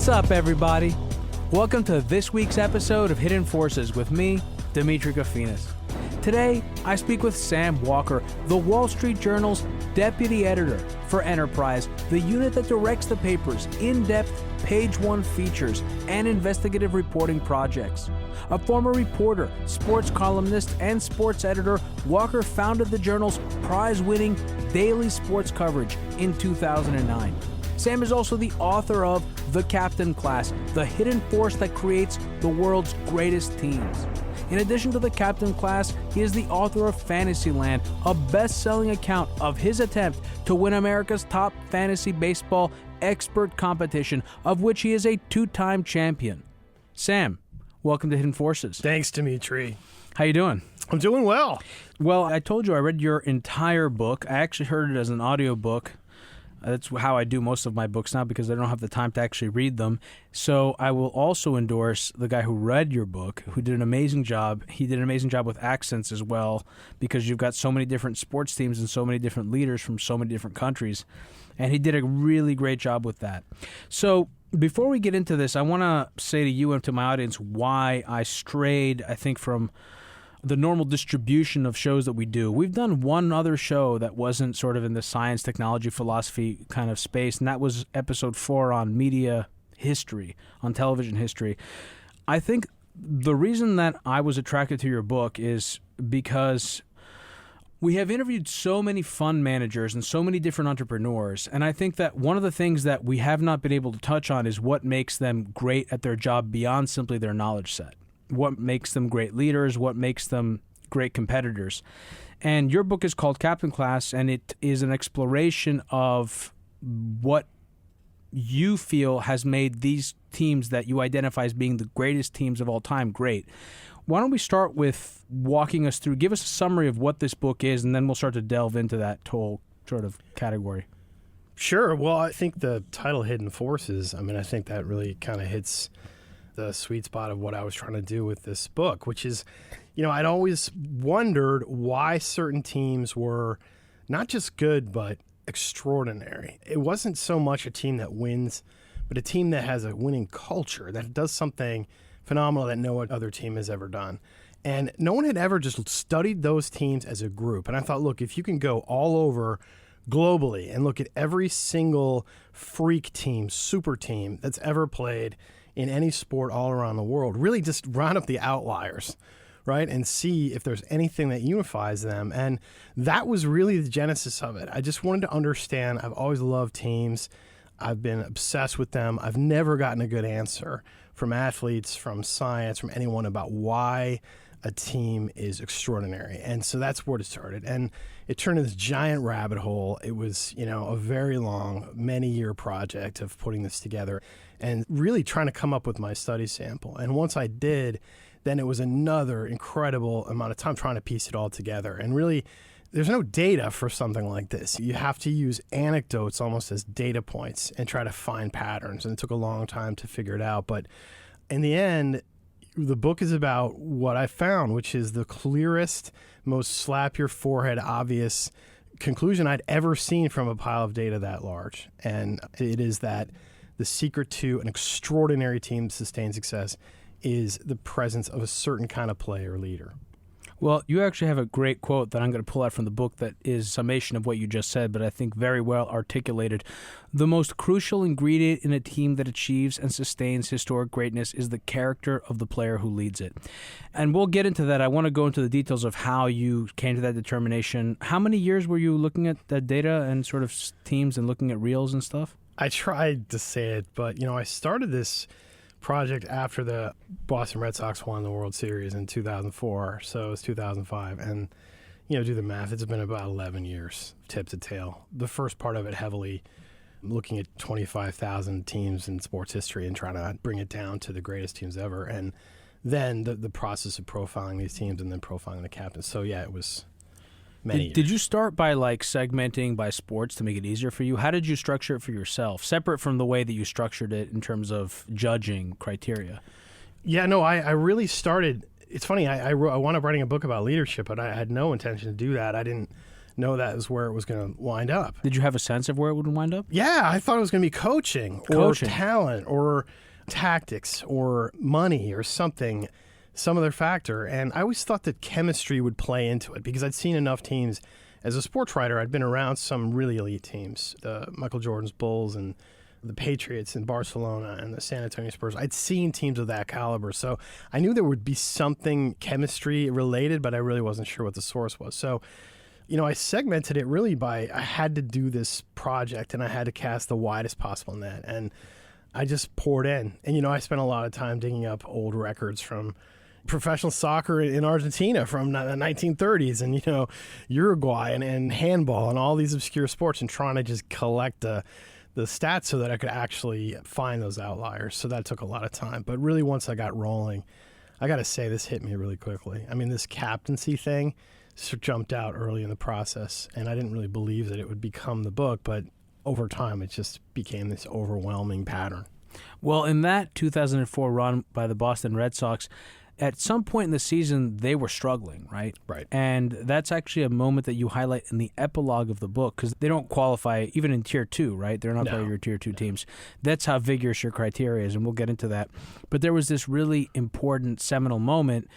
What's up, everybody? Welcome to this week's episode of Hidden Forces with me, Demetri Kofinas. Today, I speak with Sam Walker, the Wall Street Journal's deputy editor for Enterprise, the unit that directs the paper's in-depth page-one features and investigative reporting projects. A former reporter, sports columnist, and sports editor, Walker founded the journal's prize-winning daily sports coverage in 2009. Sam is also the author of The Captain Class, the hidden force that creates the world's greatest teams. In addition to The Captain Class, he is the author of Fantasyland, a best-selling account of his attempt to win America's top fantasy baseball expert competition, of which he is a two-time champion. Sam, welcome to Hidden Forces. Thanks, Demetri. How you doing? I'm doing well. Well, I told you I read your entire book. I actually heard it as an audiobook. That's how I do most of my books now because I don't have the time to actually read them. So I will also endorse the guy who read your book, who did an amazing job. He did an amazing job with accents as well because you've got so many different sports teams and so many different leaders from so many different countries. And he did a really great job with that. So before we get into this, I want to say to you and to my audience why I strayed, I think, from the normal distribution of shows that we do. We've done one other show that wasn't sort of in the science, technology, philosophy kind of space, and that was episode 4 on media history, on television history. I think the reason that I was attracted to your book is because we have interviewed so many fund managers and so many different entrepreneurs, and I think that one of the things that we have not been able to touch on is what makes them great at their job beyond simply their knowledge set. What makes them great leaders, what makes them great competitors. And your book is called Captain Class, and it is an exploration of what you feel has made these teams that you identify as being the greatest teams of all time great. Why don't we start with walking us through, give us a summary of what this book is, and then we'll start to delve into that whole sort of category. Sure. Well, I think the title Hidden Forces, I think that really kind of hits the sweet spot of what I was trying to do with this book, which is, I'd always wondered why certain teams were not just good, but extraordinary. It wasn't so much a team that wins, but a team that has a winning culture, that does something phenomenal that no other team has ever done. And no one had ever just studied those teams as a group. And I thought, look, if you can go all over globally and look at every single freak team, super team that's ever played in any sport all around the world, really just round up the outliers, right, and see if there's anything that unifies them. And that was really the genesis of it. I just wanted to understand. I've always loved teams. I've been obsessed with them. I've never gotten a good answer from athletes, from science, from anyone about why a team is extraordinary. And so that's where it started. And it turned into this giant rabbit hole. It was, a very long, many-year project of putting this together and really trying to come up with my study sample. And once I did, then it was another incredible amount of time trying to piece it all together. And really, there's no data for something like this. You have to use anecdotes almost as data points and try to find patterns. And it took a long time to figure it out. But in the end, the book is about what I found, which is the clearest, most slap your forehead obvious conclusion I'd ever seen from a pile of data that large. And it is that the secret to an extraordinary team's sustained success is the presence of a certain kind of player leader. Well, you actually have a great quote that I'm going to pull out from the book that is a summation of what you just said, but I think very well articulated. The most crucial ingredient in a team that achieves and sustains historic greatness is the character of the player who leads it. And we'll get into that. I want to go into the details of how you came to that determination. How many years were you looking at that data and sort of teams and looking at reels and stuff? I tried to say it, but, I started this project after the Boston Red Sox won the World Series in 2004, so it was 2005, and do the math, it's been about 11 years tip to tail. The first part of it heavily looking at 25,000 teams in sports history and trying to bring it down to the greatest teams ever, and then the process of profiling these teams and then profiling the captains. So yeah, it was many years. Did you start by segmenting by sports to make it easier for you? How did you structure it for yourself, separate from the way that you structured it in terms of judging criteria? Yeah, no, I really started. It's funny. I wound up writing a book about leadership, but I had no intention to do that. I didn't know that was where it was going to wind up. Did you have a sense of where it would wind up? Yeah, I thought it was going to be coaching or talent or tactics or money or something, some other factor. And I always thought that chemistry would play into it because I'd seen enough teams. As a sports writer, I'd been around some really elite teams, the Michael Jordan's Bulls and the Patriots in Barcelona and the San Antonio Spurs. I'd seen teams of that caliber. So I knew there would be something chemistry related, but I really wasn't sure what the source was. So, I segmented it really by I had to do this project and I had to cast the widest possible net. And I just poured in. And, I spent a lot of time digging up old records from professional soccer in Argentina from the 1930s and, Uruguay and handball and all these obscure sports and trying to just collect the stats so that I could actually find those outliers. So that took a lot of time. But really, once I got rolling, I got to say this hit me really quickly. I mean, this captaincy thing jumped out early in the process, and I didn't really believe that it would become the book. But over time, it just became this overwhelming pattern. Well, in that 2004 run by the Boston Red Sox, at some point in the season, they were struggling, right? Right. And that's actually a moment that you highlight in the epilogue of the book because they don't qualify even in Tier 2, right? They're not part of your Tier 2 teams. That's how vigorous your criteria is, and we'll get into that. But there was this really important seminal moment.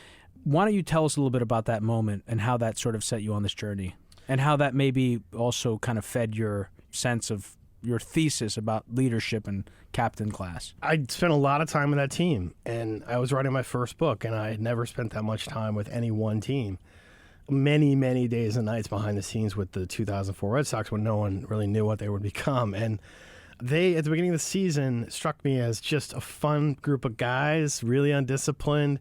Why don't you tell us a little bit about that moment and how that sort of set you on this journey and how that maybe also kind of fed your sense of your thesis about leadership and captain class? I spent a lot of time with that team, and I was writing my first book, and I had never spent that much time with any one team. Many, many days and nights behind the scenes with the 2004 Red Sox when no one really knew what they would become. And they, at the beginning of the season, struck me as just a fun group of guys, really undisciplined,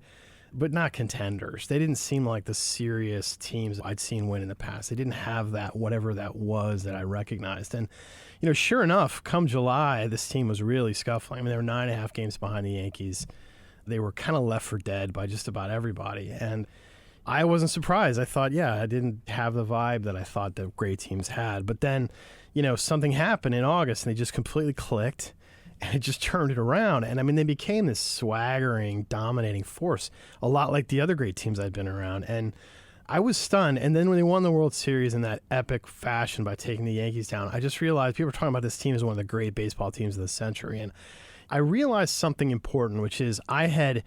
but not contenders. They didn't seem like the serious teams I'd seen win in the past. They didn't have that, whatever that was that I recognized. And, sure enough, come July, this team was really scuffling. I mean, they were 9.5 games behind the Yankees. They were kind of left for dead by just about everybody. And I wasn't surprised. I thought, I didn't have the vibe that I thought that great teams had. But then, something happened in August, and they just completely clicked. And it just turned it around. And, I mean, they became this swaggering, dominating force, a lot like the other great teams I'd been around. And I was stunned. And then when they won the World Series in that epic fashion by taking the Yankees down, I just realized people were talking about this team as one of the great baseball teams of the century. And I realized something important, which is I had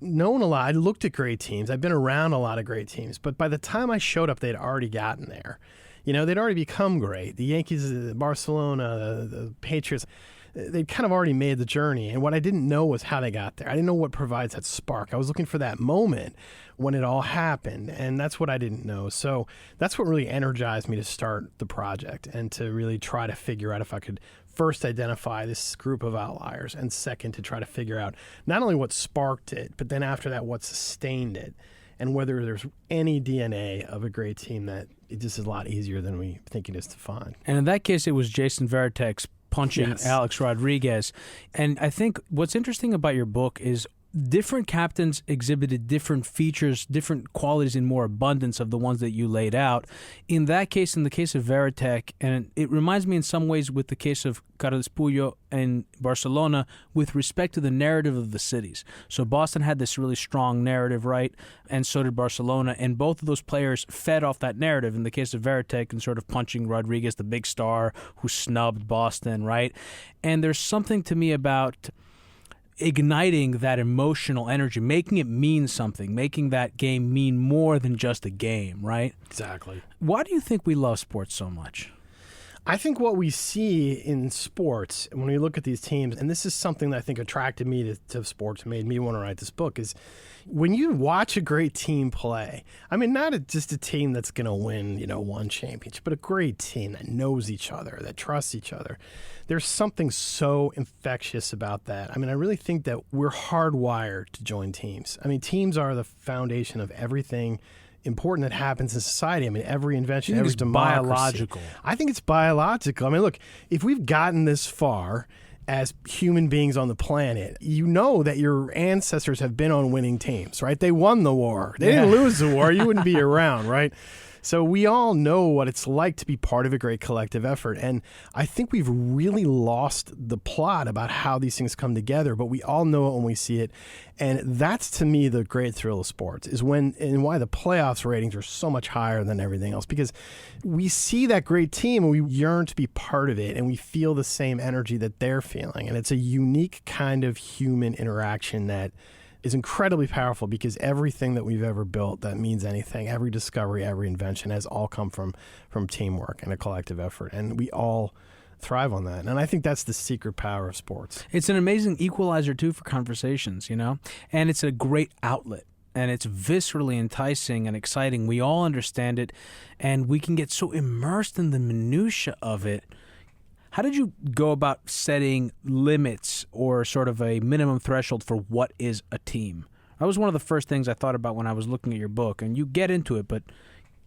known a lot. I looked at great teams. I've been around a lot of great teams. But by the time I showed up, they'd already gotten there. They'd already become great. The Yankees, Barcelona, the Patriots, they'd kind of already made the journey. And what I didn't know was how they got there. I didn't know what provides that spark. I was looking for that moment when it all happened. And that's what I didn't know. So that's what really energized me to start the project and to really try to figure out if I could first identify this group of outliers and second to try to figure out not only what sparked it, but then after that, what sustained it. And whether there's any DNA of a great team that it just is a lot easier than we think it is to find. And in that case, it was Jason Varitek's punching Alex Rodriguez. And I think what's interesting about your book is different captains exhibited different features, different qualities in more abundance of the ones that you laid out. In that case, in the case of Varitek, and it reminds me in some ways with the case of Carles Puyol and Barcelona with respect to the narrative of the cities. So Boston had this really strong narrative, right? And so did Barcelona. And both of those players fed off that narrative. In the case of Varitek and sort of punching Rodriguez, the big star who snubbed Boston, right? And there's something to me about igniting that emotional energy, making it mean something, making that game mean more than just a game, right? Exactly. Why do you think we love sports so much? I think what we see in sports, when we look at these teams, and this is something that I think attracted me to sports and made me want to write this book, is when you watch a great team play, I mean, not just a team that's going to win, one championship, but a great team that knows each other, that trusts each other. There's something so infectious about that. I mean, I really think that we're hardwired to join teams. I mean, teams are the foundation of everything important that happens in society. I mean, every invention, every democracy. Biological. I think it's biological. I mean, look, if we've gotten this far as human beings on the planet, you know that your ancestors have been on winning teams, right? They won the war. They didn't lose the war. You wouldn't be around, right? So we all know what it's like to be part of a great collective effort. And I think we've really lost the plot about how these things come together, but we all know it when we see it. And that's, to me, the great thrill of sports, is when and why the playoffs ratings are so much higher than everything else, because we see that great team and we yearn to be part of it, and we feel the same energy that they're feeling. And it's a unique kind of human interaction that is incredibly powerful, because everything that we've ever built that means anything, every discovery, every invention, has all come from teamwork and a collective effort. And we all thrive on that. And I think that's the secret power of sports. It's an amazing equalizer, too, for conversations, and it's a great outlet. And it's viscerally enticing and exciting. We all understand it, and we can get so immersed in the minutia of it. How did you go about setting limits or sort of a minimum threshold for what is a team? That was one of the first things I thought about when I was looking at your book, and you get into it, but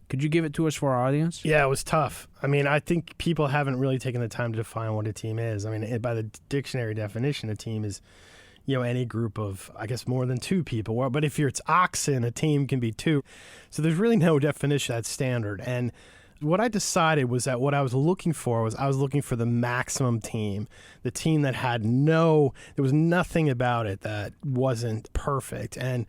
could you give it to us for our audience? Yeah, it was tough. I mean, I think people haven't really taken the time to define what a team is. I mean, by the dictionary definition, a team is, any group of, I guess, more than two people. Well, but if it's oxen, a team can be two. So there's really no definition that's standard. And what I decided was that what I was looking for was the maximum team, the team that there was nothing about it that wasn't perfect. And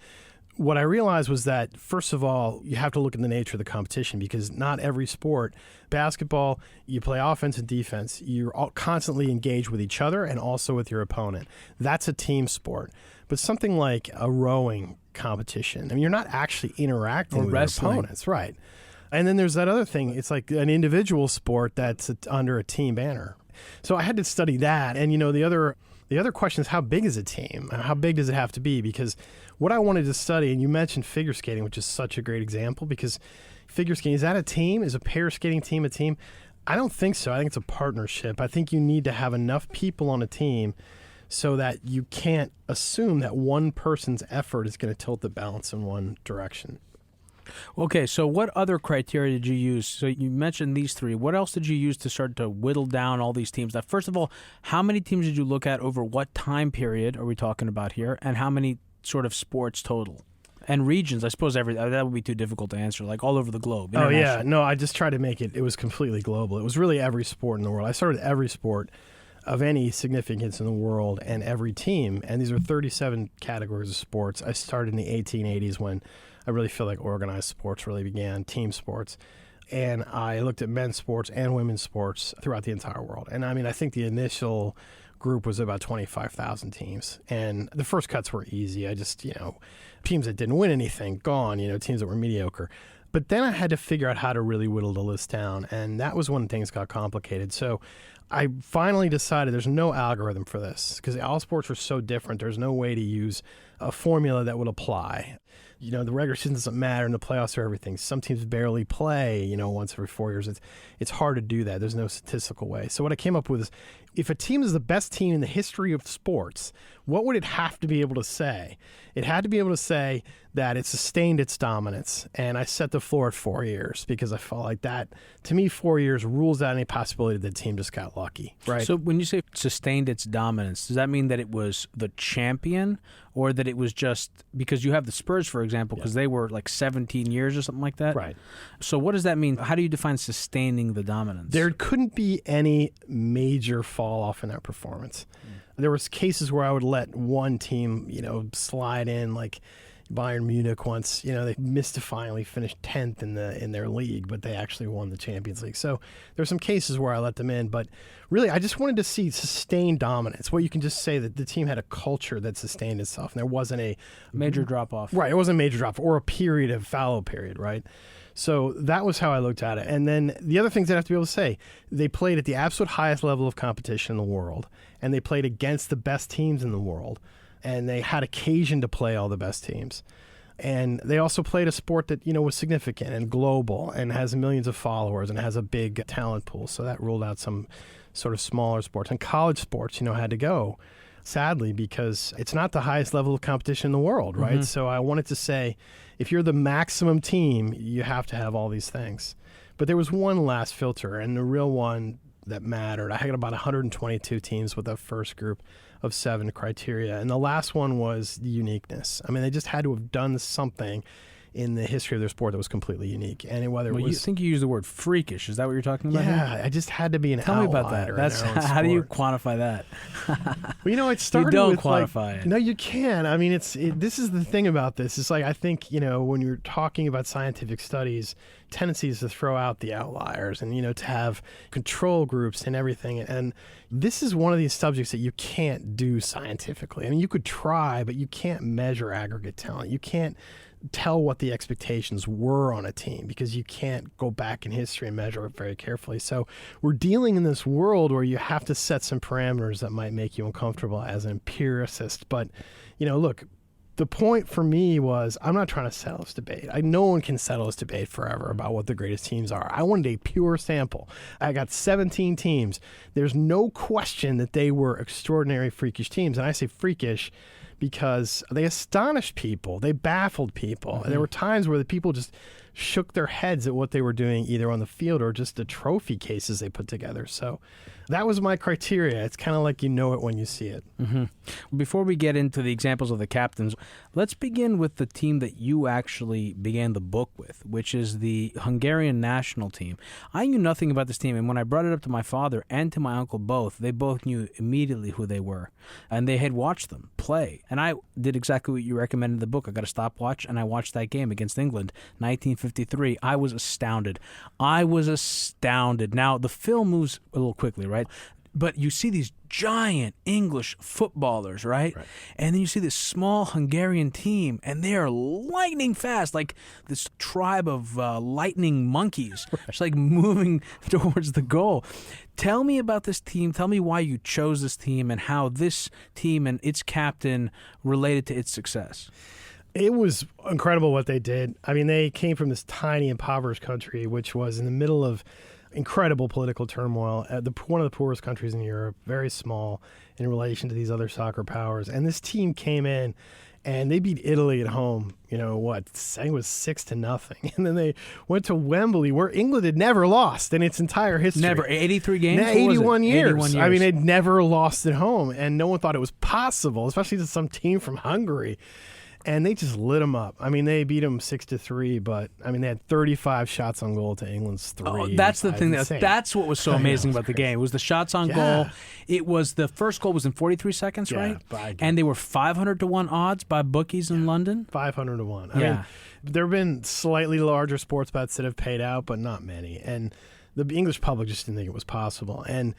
what I realized was that, first of all, you have to look at the nature of the competition, because not every sport, basketball, you play offense and defense. You're all constantly engaged with each other and also with your opponent. That's a team sport. But something like a rowing competition, I mean, you're not actually interacting with your opponents. Right. And then there's that other thing. It's like an individual sport that's under a team banner. So I had to study that. And, the other question is, how big is a team? How big does it have to be? Because what I wanted to study, and you mentioned figure skating, which is such a great example, because figure skating, is that a team? Is a pair skating team a team? I don't think so. I think it's a partnership. I think you need to have enough people on a team so that you can't assume that one person's effort is going to tilt the balance in one direction. Okay, so what other criteria did you use? So you mentioned these three. What else did you use to start to whittle down all these teams? Now, first of all, how many teams did you look at over what time period are we talking about here? And how many sort of sports total? And regions, I suppose that would be too difficult to answer, like all over the globe. Oh, yeah. No, I just tried to make it was completely global. It was really every sport in the world. I started every sport of any significance in the world and every team. And these are 37 categories of sports. I started in the 1880s when I really feel like organized sports really began, team sports. And I looked at men's sports and women's sports throughout the entire world. And I mean, I think the initial group was about 25,000 teams. And the first cuts were easy. I just, teams that didn't win anything, gone, teams that were mediocre. But then I had to figure out how to really whittle the list down. And that was when things got complicated. So I finally decided there's no algorithm for this, because all sports are so different. There's no way to use a formula that would apply. The regular season doesn't matter, and the playoffs are everything. Some teams barely play, once every 4 years. It's hard to do that. There's no statistical way. So what I came up with is, if a team is the best team in the history of sports, what would it have to be able to say? It had to be able to say that it sustained its dominance. And I set the floor at 4 years, because I felt like that, to me, 4 years rules out any possibility that the team just got lucky. Right. So when you say sustained its dominance, does that mean that it was the champion, or that it was just because you have the Spurs, for example, because they were like 17 years or something like that? Right. So what does that mean? How do you define sustaining the dominance? There couldn't be any major fall off in that performance. There was cases where I would let one team, slide in, like Bayern Munich once. They mystifyingly finished 10th in their league, but they actually won the Champions League. So there's some cases where I let them in, but really I just wanted to see sustained dominance, where you can just say that the team had a culture that sustained itself, and there wasn't a major drop off. Right, it wasn't a major drop or a period of fallow period, right? So that was how I looked at it. And then the other things I have to be able to say, they played at the absolute highest level of competition in the world, and they played against the best teams in the world, and they had occasion to play all the best teams. And they also played a sport that, was significant and global and has millions of followers and has a big talent pool. So that ruled out some sort of smaller sports. And college sports, had to go, sadly, because it's not the highest level of competition in the world, right? Mm-hmm. So I wanted to say, if you're the maximum team, you have to have all these things. But there was one last filter, and the real one that mattered. I had about 122 teams with a first group of 7 criteria. And the last one was the uniqueness. I mean, they just had to have done something in the history of their sport that was completely unique. And whether Well, it was... you think you used the word freakish. Is that what you're talking about here? Yeah, I just had to be an Tell me about outlier that. in our own How do you sport. quantify that? Well, it started don't with quantify it. No, you can. I mean, this is the thing about this. It's like, I think, when you're talking about scientific studies, tendencies to throw out the outliers and, to have control groups and everything. And this is one of these subjects that you can't do scientifically. I mean, you could try, but you can't measure aggregate talent. You can't tell what the expectations were on a team because you can't go back in history and measure it very carefully. So we're dealing in this world where you have to set some parameters that might make you uncomfortable as an empiricist. But, look, the point for me was, I'm not trying to settle this debate. No one can settle this debate forever about what the greatest teams are. I wanted a pure sample. I got 17 teams. There's no question that they were extraordinary, freakish teams. And I say freakish because they astonished people. They baffled people. Mm-hmm. And there were times where the people just shook their heads at what they were doing, either on the field or just the trophy cases they put together. So that was my criteria. It's kind of like you know it when you see it. Mm-hmm. Before we get into the examples of the captains, let's begin with the team that you actually began the book with, which is the Hungarian national team. I knew nothing about this team, and when I brought it up to my father and to my uncle both, they both knew immediately who they were, and they had watched them play. And I did exactly what you recommended in the book. I got a stopwatch, and I watched that game against England, 1953. I was astounded. Now, the film moves a little quickly, right? But you see these giant English footballers, right? And then you see this small Hungarian team, and they are lightning fast, like this tribe of lightning monkeys, just like moving towards the goal. Tell me about this team. Tell me why you chose this team and how this team and its captain related to its success. It was incredible what they did. I mean, they came from this tiny, impoverished country, which was in the middle of incredible political turmoil. One of the poorest countries in Europe, very small in relation to these other soccer powers. And this team came in and they beat Italy at home. I think it was 6-0. And then they went to Wembley, where England had never lost in its entire history. Never. 83 games? 81 years. 81 years. I mean, they'd never lost at home, and no one thought it was possible, especially to some team from Hungary. And they just lit them up. I mean, they beat them 6-3, but I mean, they had 35 shots on goal to England's 3. Oh, that's the thing. That's what was so amazing about the game. It was the shots on goal. It was the first goal was in 43 seconds, right? And they were 500-1 odds by bookies in London. 500-1. I mean, there have been slightly larger sports bets that have paid out, but not many. And the English public just didn't think it was possible. And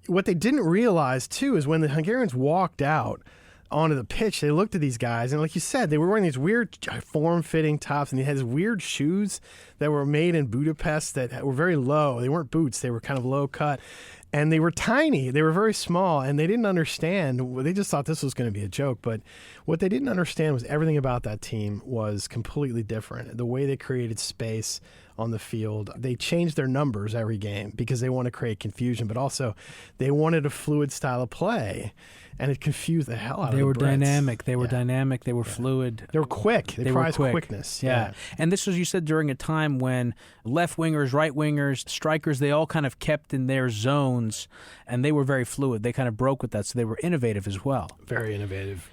what they didn't realize too is when the Hungarians walked out onto the pitch, they looked at these guys, and like you said, they were wearing these weird form-fitting tops, and they had these weird shoes that were made in Budapest that were very low. They weren't boots. They were kind of low-cut, and they were tiny. They were very small, and they didn't understand. They just thought this was going to be a joke, but what they didn't understand was everything about that team was completely different. The way they created space on the field. They changed their numbers every game because they want to create confusion, but also they wanted a fluid style of play. And it confused the hell out of the Brits. They were dynamic. They were dynamic. They were fluid. They were quick. They prized quickness. Yeah. And this was, you said, during a time when left wingers, right wingers, strikers, they all kind of kept in their zones, and they were very fluid. They kind of broke with that, so they were innovative as well. Very innovative.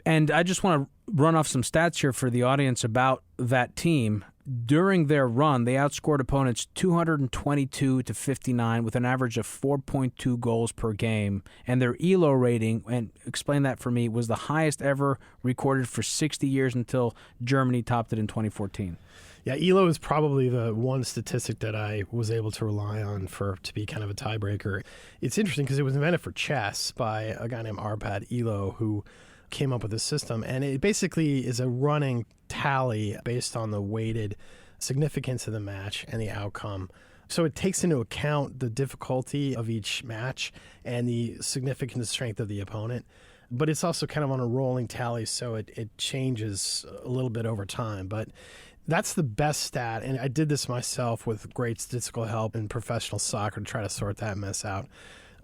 And I just want to run off some stats here for the audience about that team. During their run, they outscored opponents 222-59 with an average of 4.2 goals per game. And their ELO rating, and explain that for me, was the highest ever recorded for 60 years until Germany topped it in 2014. Yeah, ELO is probably the one statistic that I was able to rely on to be kind of a tiebreaker. It's interesting because it was invented for chess by a guy named Arpad Elo, who came up with this system, and it basically is a running tally based on the weighted significance of the match and the outcome. So it takes into account the difficulty of each match and the significant strength of the opponent, but it's also kind of on a rolling tally, so it changes a little bit over time. But that's the best stat, and I did this myself with great statistical help in professional soccer to try to sort that mess out.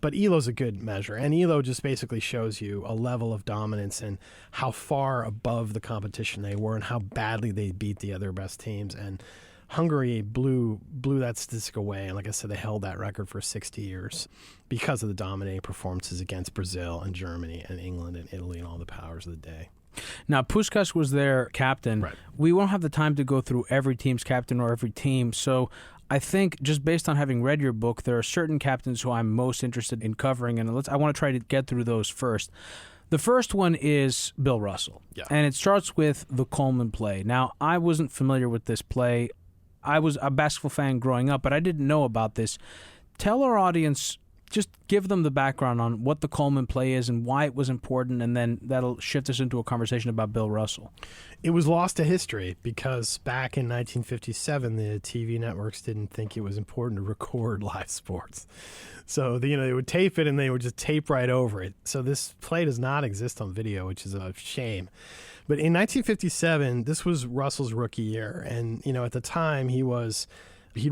But ELO's a good measure, and ELO just basically shows you a level of dominance and how far above the competition they were and how badly they beat the other best teams. And Hungary blew that statistic away, and like I said, they held that record for 60 years because of the dominating performances against Brazil and Germany and England and Italy and all the powers of the day. Now, Puskás was their captain. Right. We won't have the time to go through every team's captain or every team, so I think just based on having read your book, there are certain captains who I'm most interested in covering, and I want to try to get through those first. The first one is Bill Russell, and it starts with the Coleman play. Now, I wasn't familiar with this play. I was a basketball fan growing up, but I didn't know about this. Tell our audience, just give them the background on what the Coleman play is and why it was important, and then that'll shift us into a conversation about Bill Russell. It was lost to history because back in 1957, the TV networks didn't think it was important to record live sports. So they would tape it and they would just tape right over it. So this play does not exist on video, which is a shame. But in 1957, this was Russell's rookie year. And, at the time he'd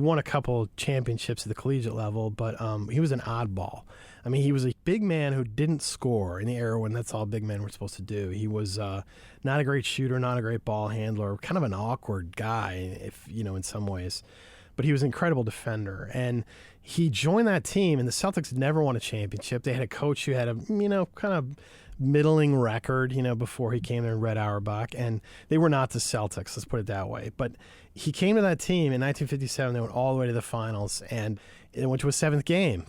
won a couple championships at the collegiate level, but he was an oddball. I mean, he was a big man who didn't score in the era when that's all big men were supposed to do. He was not a great shooter, not a great ball handler, kind of an awkward guy, in some ways. But he was an incredible defender. And he joined that team, and the Celtics had never won a championship. They had a coach who had a, kind of middling record, before he came there in Red Auerbach, and they were not the Celtics, let's put it that way. But he came to that team in 1957. They went all the way to the finals, and it went to a seventh game.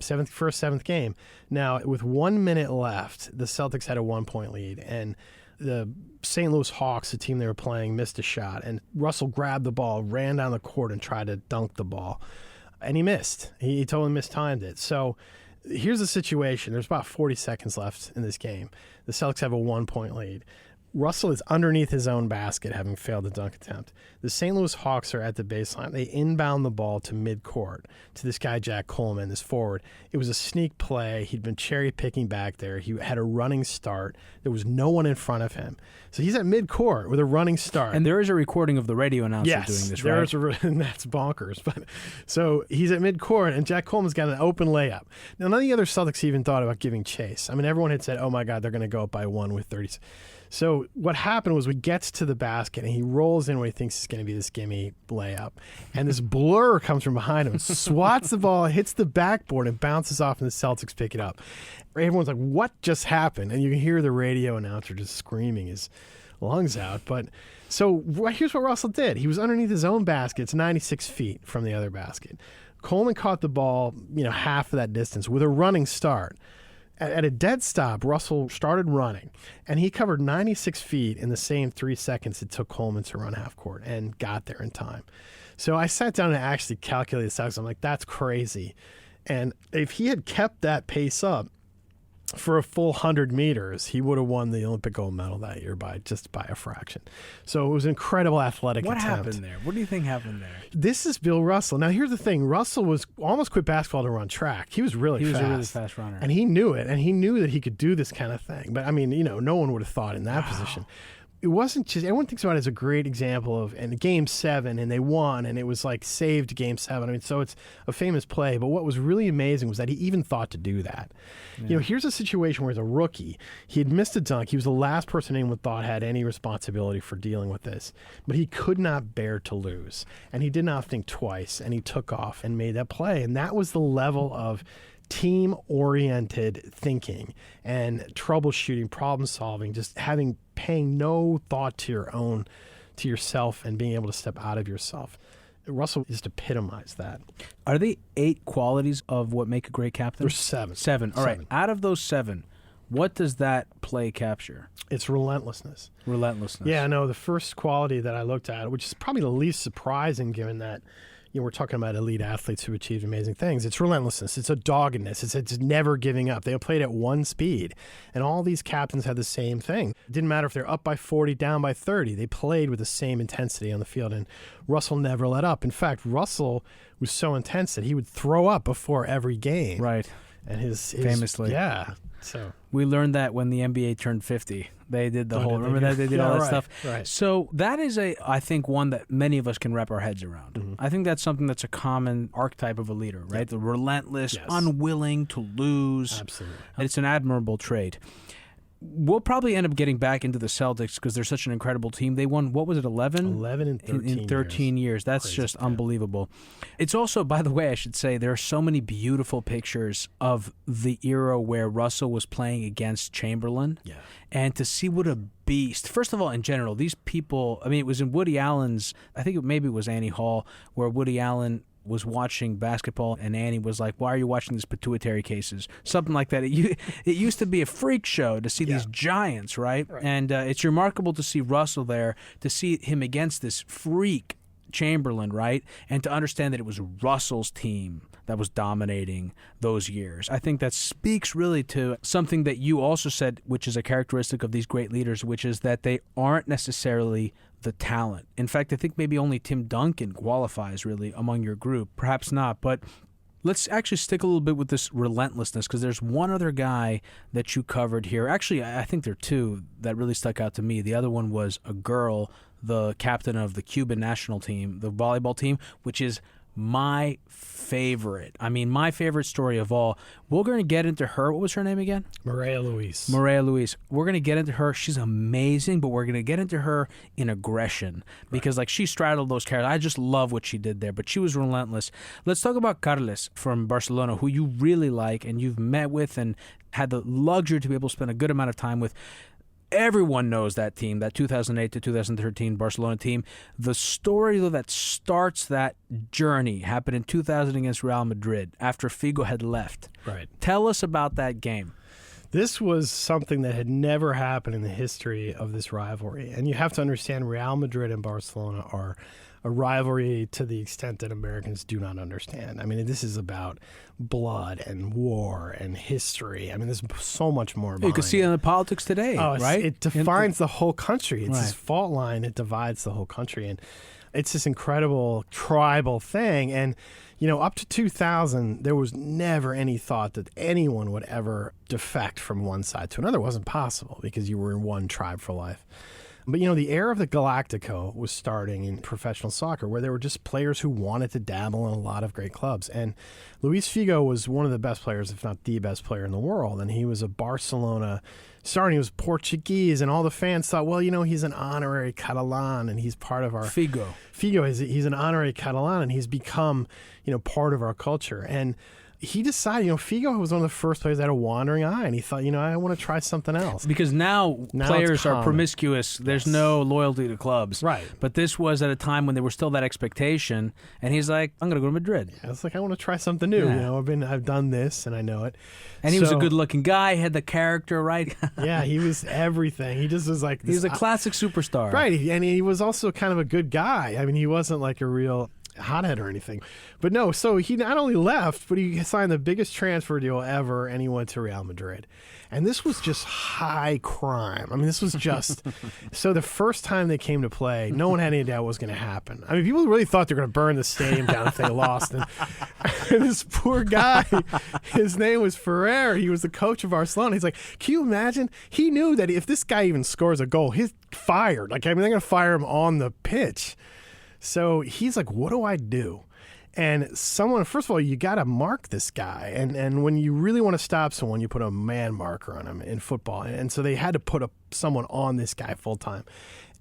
Now, with 1 minute left, the Celtics had a 1-point lead, and the St. Louis Hawks, the team they were playing, missed a shot, and Russell grabbed the ball, ran down the court, and tried to dunk the ball, and he missed. He totally mistimed it. So here's the situation. There's about 40 seconds left in this game. The Celtics have a 1-point lead. Russell is underneath his own basket, having failed the dunk attempt. The St. Louis Hawks are at the baseline. They inbound the ball to midcourt to this guy, Jack Coleman, this forward. It was a sneak play. He'd been cherry-picking back there. He had a running start. There was no one in front of him. So he's at midcourt with a running start. And there is a recording of the radio announcer doing this, right? And that's bonkers. But so he's at midcourt, and Jack Coleman's got an open layup. Now, none of the other Celtics even thought about giving chase. I mean, everyone had said, oh, my God, they're going to go up by 1 with 30. So what happened was we gets to the basket, and he rolls in what he thinks is going to be this gimme layup. And this blur comes from behind him, swats the ball, hits the backboard, and bounces off, and the Celtics pick it up. Everyone's like, what just happened? And you can hear the radio announcer just screaming his lungs out. But so here's what Russell did. He was underneath his own basket. It's 96 feet from the other basket. Coleman caught the ball, half of that distance with a running start. At a dead stop, Russell started running, and he covered 96 feet in the same 3 seconds it took Coleman to run half court, and got there in time. So I sat down and actually calculated this out. I'm like, that's crazy. And if he had kept that pace up for a full 100 meters, he would have won the Olympic gold medal that year by a fraction. So it was an incredible athletic attempt. What happened there? What do you think happened there? This is Bill Russell. Now, here's the thing. Russell was almost quit basketball to run track. He was really fast. He was a really fast runner. And he knew it, and he knew that he could do this kind of thing. But, I mean, no one would have thought in that position. It wasn't just, everyone thinks about it as a great example of in Game 7, and they won, and it was like saved Game 7. I mean, so it's a famous play, but what was really amazing was that he even thought to do that. Yeah. Here's a situation where as a rookie, he had missed a dunk. He was the last person anyone thought had any responsibility for dealing with this, but he could not bear to lose, and he did not think twice, and he took off and made that play, and that was the level of team-oriented thinking and troubleshooting, problem-solving, just paying no thought to yourself and being able to step out of yourself. Russell just epitomized that. Are they 8 qualities of what make a great captain? There's 7. 7. All right. Out of those 7, what does that play capture? It's relentlessness. Relentlessness. Yeah, no, the first quality that I looked at, which is probably the least surprising given that we're talking about elite athletes who achieved amazing things. It's relentlessness. It's a doggedness. It's never giving up. They played at one speed, and all these captains had the same thing. It didn't matter if they're up by 40, down by 30. They played with the same intensity on the field, and Russell never let up. In fact, Russell was so intense that he would throw up before every game. Right. And his famously. Yeah. So we learned that when the NBA turned 50. They did the whole, remember that? They did all that stuff. Right. So that is I think, one that many of us can wrap our heads around. Mm-hmm. I think that's something that's a common archetype of a leader, right? The relentless, unwilling to lose. Absolutely. It's an admirable trait. we'll probably end up getting back into the Celtics because they're such an incredible team. They won, what was it, 11? 11 and 13 in 13 years. That's crazy. just unbelievable. It's also, by the way, I should say, there are so many beautiful pictures of the era where Russell was playing against Chamberlain. Yeah. And to see what a beast. First of all, in general, these people, I mean, it was in Woody Allen's, I think maybe it was Annie Hall, where Woody Allen was watching basketball and Annie was like, why are you watching these pituitary cases? Something like that. It used to be a freak show to see these giants, right? And it's remarkable to see Russell there, to see him against this freak Chamberlain, right? And to understand that it was Russell's team that was dominating those years. I think that speaks really to something that you also said, which is a characteristic of these great leaders, which is that they aren't necessarily the talent. In fact, I think maybe only Tim Duncan qualifies really among your group. Perhaps not, but let's actually stick a little bit with this relentlessness, because there's one other guy that you covered here. Actually, I think there are two that really stuck out to me. The other one was a girl, the captain of the Cuban national team, the volleyball team, which is my favorite. I mean, my favorite story of all. We're going to get into her. What was her name again? Maria Luis. Maria Luis. We're going to get into her. She's amazing, but we're going to get into her in aggression because, like, she straddled those characters. I just love what she did there, but she was relentless. Let's talk about Carles from Barcelona, who you really like and you've met with and had the luxury to be able to spend a good amount of time with. Everyone knows that team, that 2008 to 2013 Barcelona team. The story, though, that starts that journey happened in 2000 against Real Madrid after Figo had left. Right. Tell us about that game. This was something that had never happened in the history of this rivalry. And you have to understand Real Madrid and Barcelona are a rivalry to the extent that Americans do not understand. I mean, this is about blood and war and history. I mean, there's so much more behind You can see it in the politics today, right? It defines the whole country. It's this fault line that divides the whole country. And it's this incredible tribal thing. And, you know, up to 2000, there was never any thought that anyone would ever defect from one side to another. It wasn't possible because you were in one tribe for life. But, you know, the era of the Galactico was starting in professional soccer, where there were just players who wanted to dabble in a lot of great clubs. And Luis Figo was one of the best players, if not the best player in the world. And he was a Barcelona star, and he was Portuguese. And all the fans thought, well, you know, he's an honorary Catalan, and he's part of our... Figo, he's an honorary Catalan, and he's become, you know, part of our culture. And he decided, you know, Figo was one of the first players that had a wandering eye, and he thought, you know, I want to try something else. Because now players are promiscuous. There's no loyalty to clubs. Right. But this was at a time when there was still that expectation, and he's like, I'm going to go to Madrid. Yeah, it's like, I want to try something new. Yeah. You know, I've done this, and I know it. And he was a good-looking guy, had the character, right? Yeah, he was everything. He just was like this. He was a classic superstar. Right, and he was also kind of a good guy. I mean, he wasn't like a real hothead or anything. But no, so he not only left, but he signed the biggest transfer deal ever, and he went to Real Madrid. And this was just high crime. I mean, this was just... So the first time they came to play, no one had any idea what was going to happen. I mean, people really thought they were going to burn the stadium down if they lost. And this poor guy, his name was Ferrer. He was the coach of Barcelona. He's like, can you imagine? He knew that if this guy even scores a goal, he's fired. Like, I mean, they're going to fire him on the pitch. So he's like, what do I do? And first of all, you got to mark this guy. And when you really want to stop someone, you put a man marker on him in football. And so they had to put someone on this guy full time.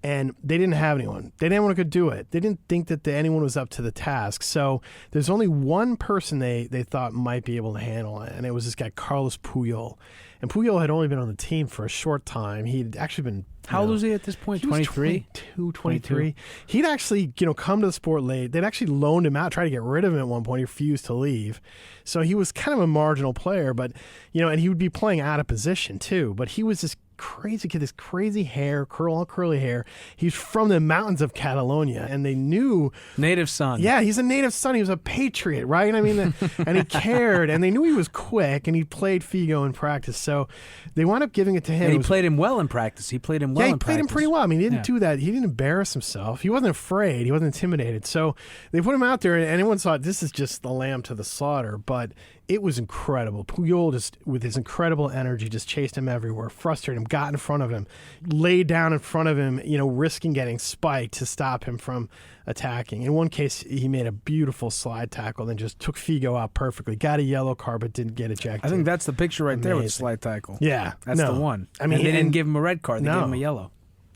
And they didn't have anyone. They didn't want to do it. They didn't think that anyone was up to the task. So there's only one person they thought might be able to handle it. And it was this guy, Carlos Puyol. And Puyol had only been on the team for a short time. He'd actually been... How old was he at this point? 23? 23. He'd actually, come to the sport late. They'd actually loaned him out, tried to get rid of him at one point. He refused to leave. So he was kind of a marginal player, but, and he would be playing out of position too. But he was this crazy kid, this crazy hair, curly hair. He's from the mountains of Catalonia, and they knew... Native son. Yeah, he's a native son. He was a patriot, right? I mean, and he cared, and they knew he was quick, and he played Figo in practice. So they wound up giving it to him. And he played him well in practice. He played him well in practice. Yeah, he played him pretty well. I mean, he didn't do that. He didn't embarrass himself. He wasn't afraid. He wasn't intimidated. So they put him out there, and everyone thought this is just the lamb to the slaughter. But it was incredible. Puyol just, with his incredible energy, just chased him everywhere, frustrated him, got in front of him, laid down in front of him, risking getting spiked to stop him from attacking. In one case, he made a beautiful slide tackle, then just took Figo out perfectly. Got a yellow card, but didn't get ejected. I think that's the picture right there with the slide tackle. Yeah. That's the one. I mean, they didn't give him a red card. They gave him a yellow.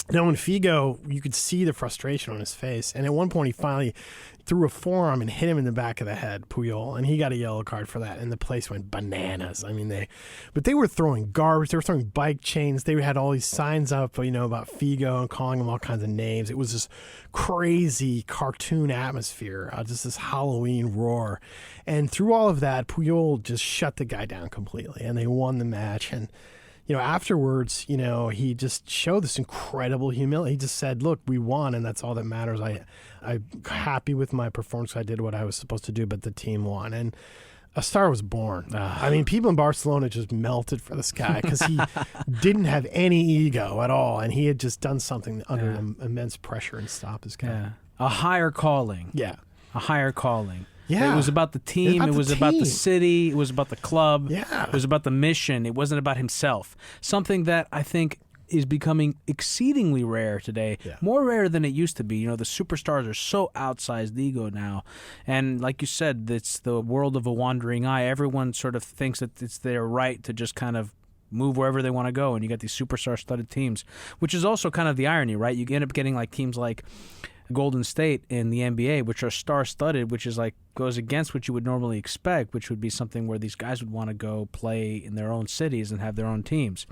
Now, in Figo, you could see the frustration on his face. And at one point, he finally threw a forearm and hit him in the back of the head, Puyol, and he got a yellow card for that. And the place went bananas. I mean, they were throwing garbage. They were throwing bike chains. They had all these signs up, about Figo and calling him all kinds of names. It was this crazy cartoon atmosphere, just this Halloween roar. And through all of that, Puyol just shut the guy down completely, and they won the match. And afterwards, he just showed this incredible humility. He just said, look, we won, and that's all that matters. I'm happy with my performance. I did what I was supposed to do, but the team won. And a star was born. I mean, people in Barcelona just melted for this guy because he didn't have any ego at all, and he had just done something under immense pressure and stopped his guy. Yeah. A higher calling. Yeah. A higher calling. Yeah. It was about the team. It was about the city. It was about the club. Yeah. It was about the mission. It wasn't about himself. Something that I think is becoming exceedingly rare today. Yeah. More rare than it used to be. The superstars are so outsized ego now. And like you said, it's the world of a wandering eye. Everyone sort of thinks that it's their right to just kind of move wherever they want to go. And you got these superstar-studded teams, which is also kind of the irony, right? You end up getting like teams like Golden State in the NBA, which are star-studded, which is like goes against what you would normally expect, which would be something where these guys would want to go play in their own cities and have their own teams.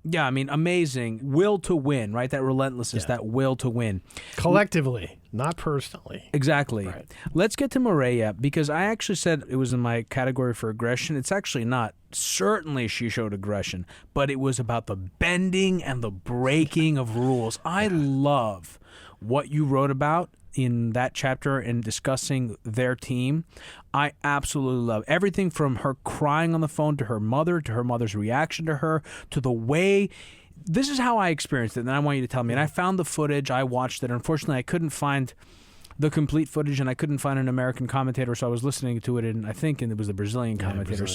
Yeah, I mean, amazing. Will to win, right? That relentlessness, that will to win. Collectively, not personally. Exactly. Right. Let's get to Mireia, because I actually said it was in my category for aggression. It's actually not. Certainly she showed aggression, but it was about the bending and the breaking of rules. I love what you wrote about in that chapter in discussing their team. I absolutely love everything from her crying on the phone to her mother's reaction to her, to the way. This is how I experienced it, and I want you to tell me. And I found the footage. I watched it. Unfortunately, I couldn't find the complete footage, and I couldn't find an American commentator, so I was listening to it, and I think it was a Brazilian commentator.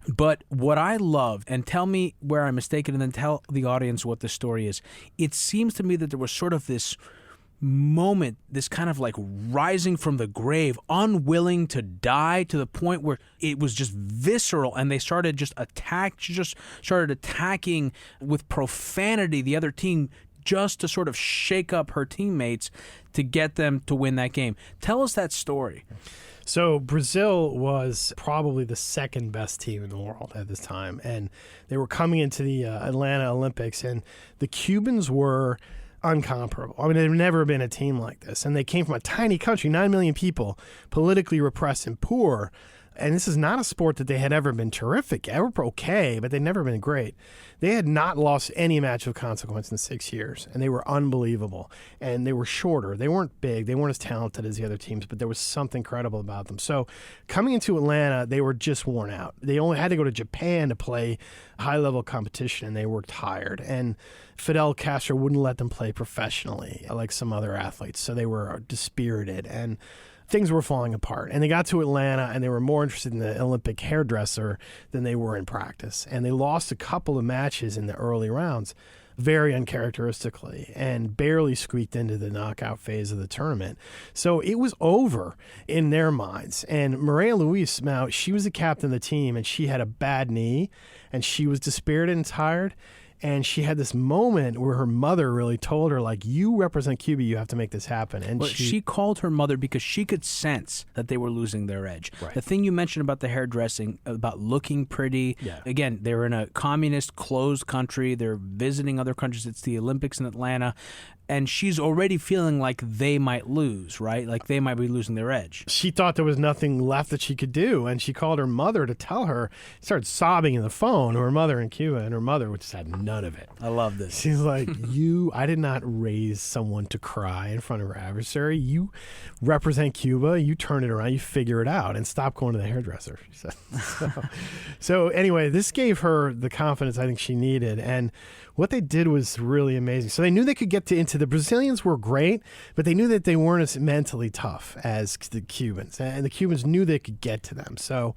But what I loved, and tell me where I'm mistaken, and then tell the audience what the story is. It seems to me that there was sort of this moment, this kind of like rising from the grave, unwilling to die, to the point where it was just visceral, and they started started attacking with profanity the other team, just to sort of shake up her teammates to get them to win that game. Tell us that story. So Brazil was probably the second best team in the world at this time, and they were coming into the Atlanta Olympics, and the Cubans were uncomparable. I mean, there'd never been a team like this, and they came from a tiny country, 9 million people, politically repressed and poor. And this is not a sport that they had ever been terrific, ever okay, but they'd never been great. They had not lost any match of consequence in 6 years, and they were unbelievable. And they were shorter. They weren't big. They weren't as talented as the other teams, but there was something credible about them. So coming into Atlanta, they were just worn out. They only had to go to Japan to play high-level competition, and they were tired. And Fidel Castro wouldn't let them play professionally like some other athletes, so they were dispirited. And things were falling apart. And they got to Atlanta, and they were more interested in the Olympic hairdresser than they were in practice. And they lost a couple of matches in the early rounds, very uncharacteristically, and barely squeaked into the knockout phase of the tournament. So it was over in their minds. And Mireia Luis, now, she was the captain of the team, and she had a bad knee, and she was dispirited and tired. And she had this moment where her mother really told her, like, you represent Cuba, you have to make this happen. And she called her mother because she could sense that they were losing their edge. Right. The thing you mentioned about the hairdressing, about looking pretty. Yeah. Again, they're in a communist, closed country. They're visiting other countries. It's the Olympics in Atlanta. And she's already feeling like they might lose, right? Like they might be losing their edge. She thought there was nothing left that she could do, and she called her mother to tell her. Started sobbing in the phone to her mother in Cuba, and her mother just had none of it. I love this. She's like, I did not raise someone to cry in front of her adversary. You represent Cuba. You turn it around. You figure it out, and stop going to the hairdresser, she said. So anyway, this gave her the confidence I think she needed, and what they did was really amazing. So they knew they could get into the Brazilians were great, but they knew that they weren't as mentally tough as the Cubans. And the Cubans knew they could get to them. So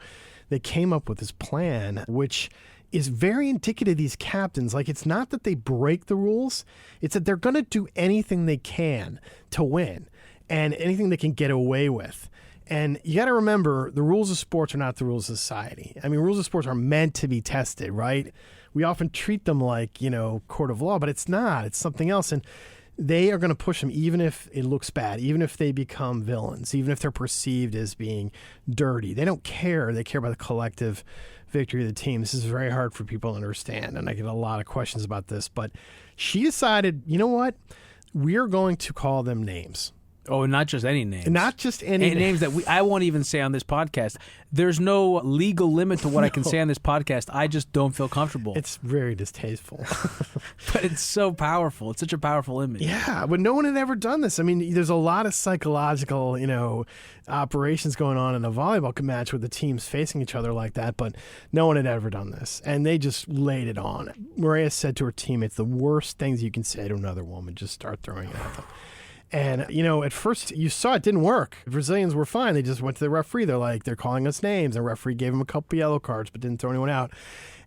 they came up with this plan, which is very indicative of these captains. Like, it's not that they break the rules. It's that they're going to do anything they can to win and anything they can get away with. And you got to remember, the rules of sports are not the rules of society. I mean, rules of sports are meant to be tested, right? We often treat them like, court of law, but it's not. It's something else. And they are going to push them even if it looks bad, even if they become villains, even if they're perceived as being dirty. They don't care. They care about the collective victory of the team. This is very hard for people to understand, and I get a lot of questions about this. But she decided, you know what? We're going to call them names. Oh, not just any names. Not just any names that I won't even say on this podcast. There's no legal limit to what I can say on this podcast. I just don't feel comfortable. It's very distasteful. But it's so powerful. It's such a powerful image. Yeah, but no one had ever done this. I mean, there's a lot of psychological, operations going on in a volleyball match with the teams facing each other like that, but no one had ever done this. And they just laid it on. Maria said to her teammates, the worst things you can say to another woman, just start throwing it at them. And, at first you saw it didn't work. The Brazilians were fine. They just went to the referee. They're calling us names. The referee gave them a couple yellow cards, but didn't throw anyone out.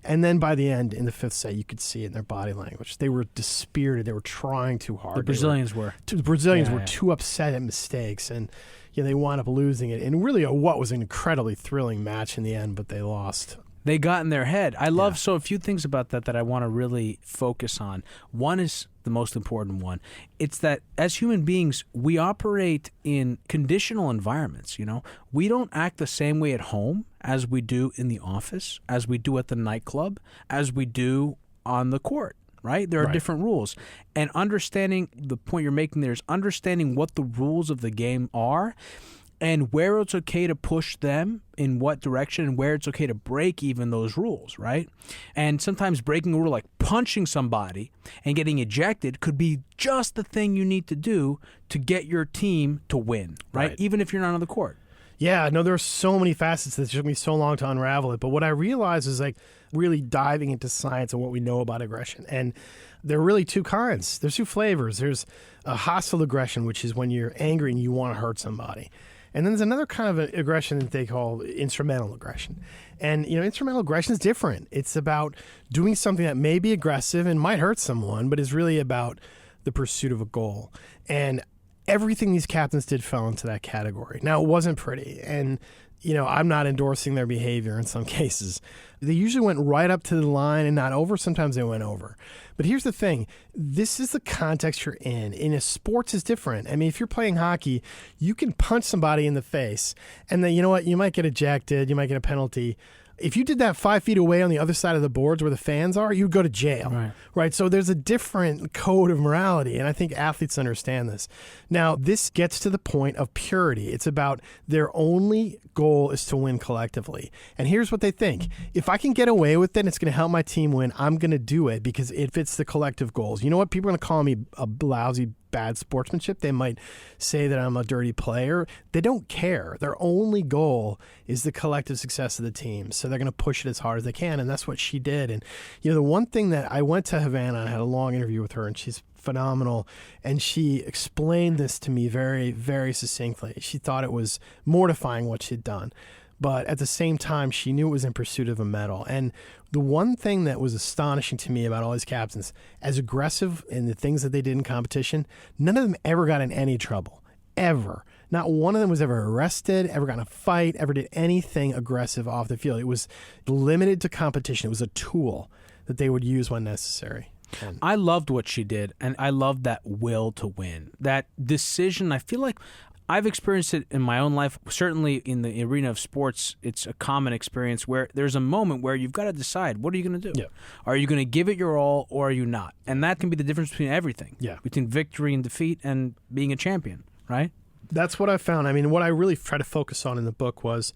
And then by the end, in the fifth set, you could see it in their body language. They were dispirited. They were trying too hard. The Brazilians were. The Brazilians were too upset at mistakes. And they wound up losing it. And really what was an incredibly thrilling match in the end, but they lost. They got in their head. I love so a few things about that I want to really focus on. One is the most important one. It's that as human beings, we operate in conditional environments, We don't act the same way at home as we do in the office, as we do at the nightclub, as we do on the court, right? There are different rules. And understanding the point you're making there is understanding what the rules of the game are and where it's okay to push them in what direction and where it's okay to break even those rules, right? And sometimes breaking a rule like punching somebody and getting ejected could be just the thing you need to do to get your team to win, right? Even if you're not on the court. Yeah, no, there are so many facets that took me so long to unravel it. But what I realized is really diving into science and what we know about aggression. And there are really two kinds. There's two flavors. There's a hostile aggression, which is when you're angry and you want to hurt somebody. And then there's another kind of aggression that they call instrumental aggression. And, instrumental aggression is different. It's about doing something that may be aggressive and might hurt someone, but is really about the pursuit of a goal. And everything these captains did fell into that category. Now, it wasn't pretty. And, I'm not endorsing their behavior in some cases. They usually went right up to the line and not over. Sometimes they went over. But here's the thing. This is the context you're in. In a sports is different. I mean, if you're playing hockey, you can punch somebody in the face. And then, you know what? You might get ejected. You might get a penalty. If you did that 5 feet away on the other side of the boards where the fans are, you'd go to jail, right? So there's a different code of morality, and I think athletes understand this. Now, this gets to the point of purity. It's about their only goal is to win collectively. And here's what they think. If I can get away with it and it's going to help my team win, I'm going to do it because it fits the collective goals. You know what? People are going to call me a lousy bad sportsmanship. They might say that I'm a dirty player. They don't care. Their only goal is the collective success of the team. So they're going to push it as hard as they can. And that's what she did. And, the one thing that I went to Havana and had a long interview with her, and she's phenomenal. And she explained this to me very, very succinctly. She thought it was mortifying what she'd done. But at the same time, she knew it was in pursuit of a medal. And the one thing that was astonishing to me about all these captains, as aggressive in the things that they did in competition, none of them ever got in any trouble. Ever. Not one of them was ever arrested, ever got in a fight, ever did anything aggressive off the field. It was limited to competition. It was a tool that they would use when necessary. I loved what she did, and I loved that will to win. That decision, I feel like I've experienced it in my own life. Certainly in the arena of sports, it's a common experience where there's a moment where you've got to decide, what are you going to do? Yeah. Are you going to give it your all or are you not? And that can be the difference between everything. Yeah. Between victory and defeat and being a champion, right? That's what I found. I mean, what I really try to focus on in the book was,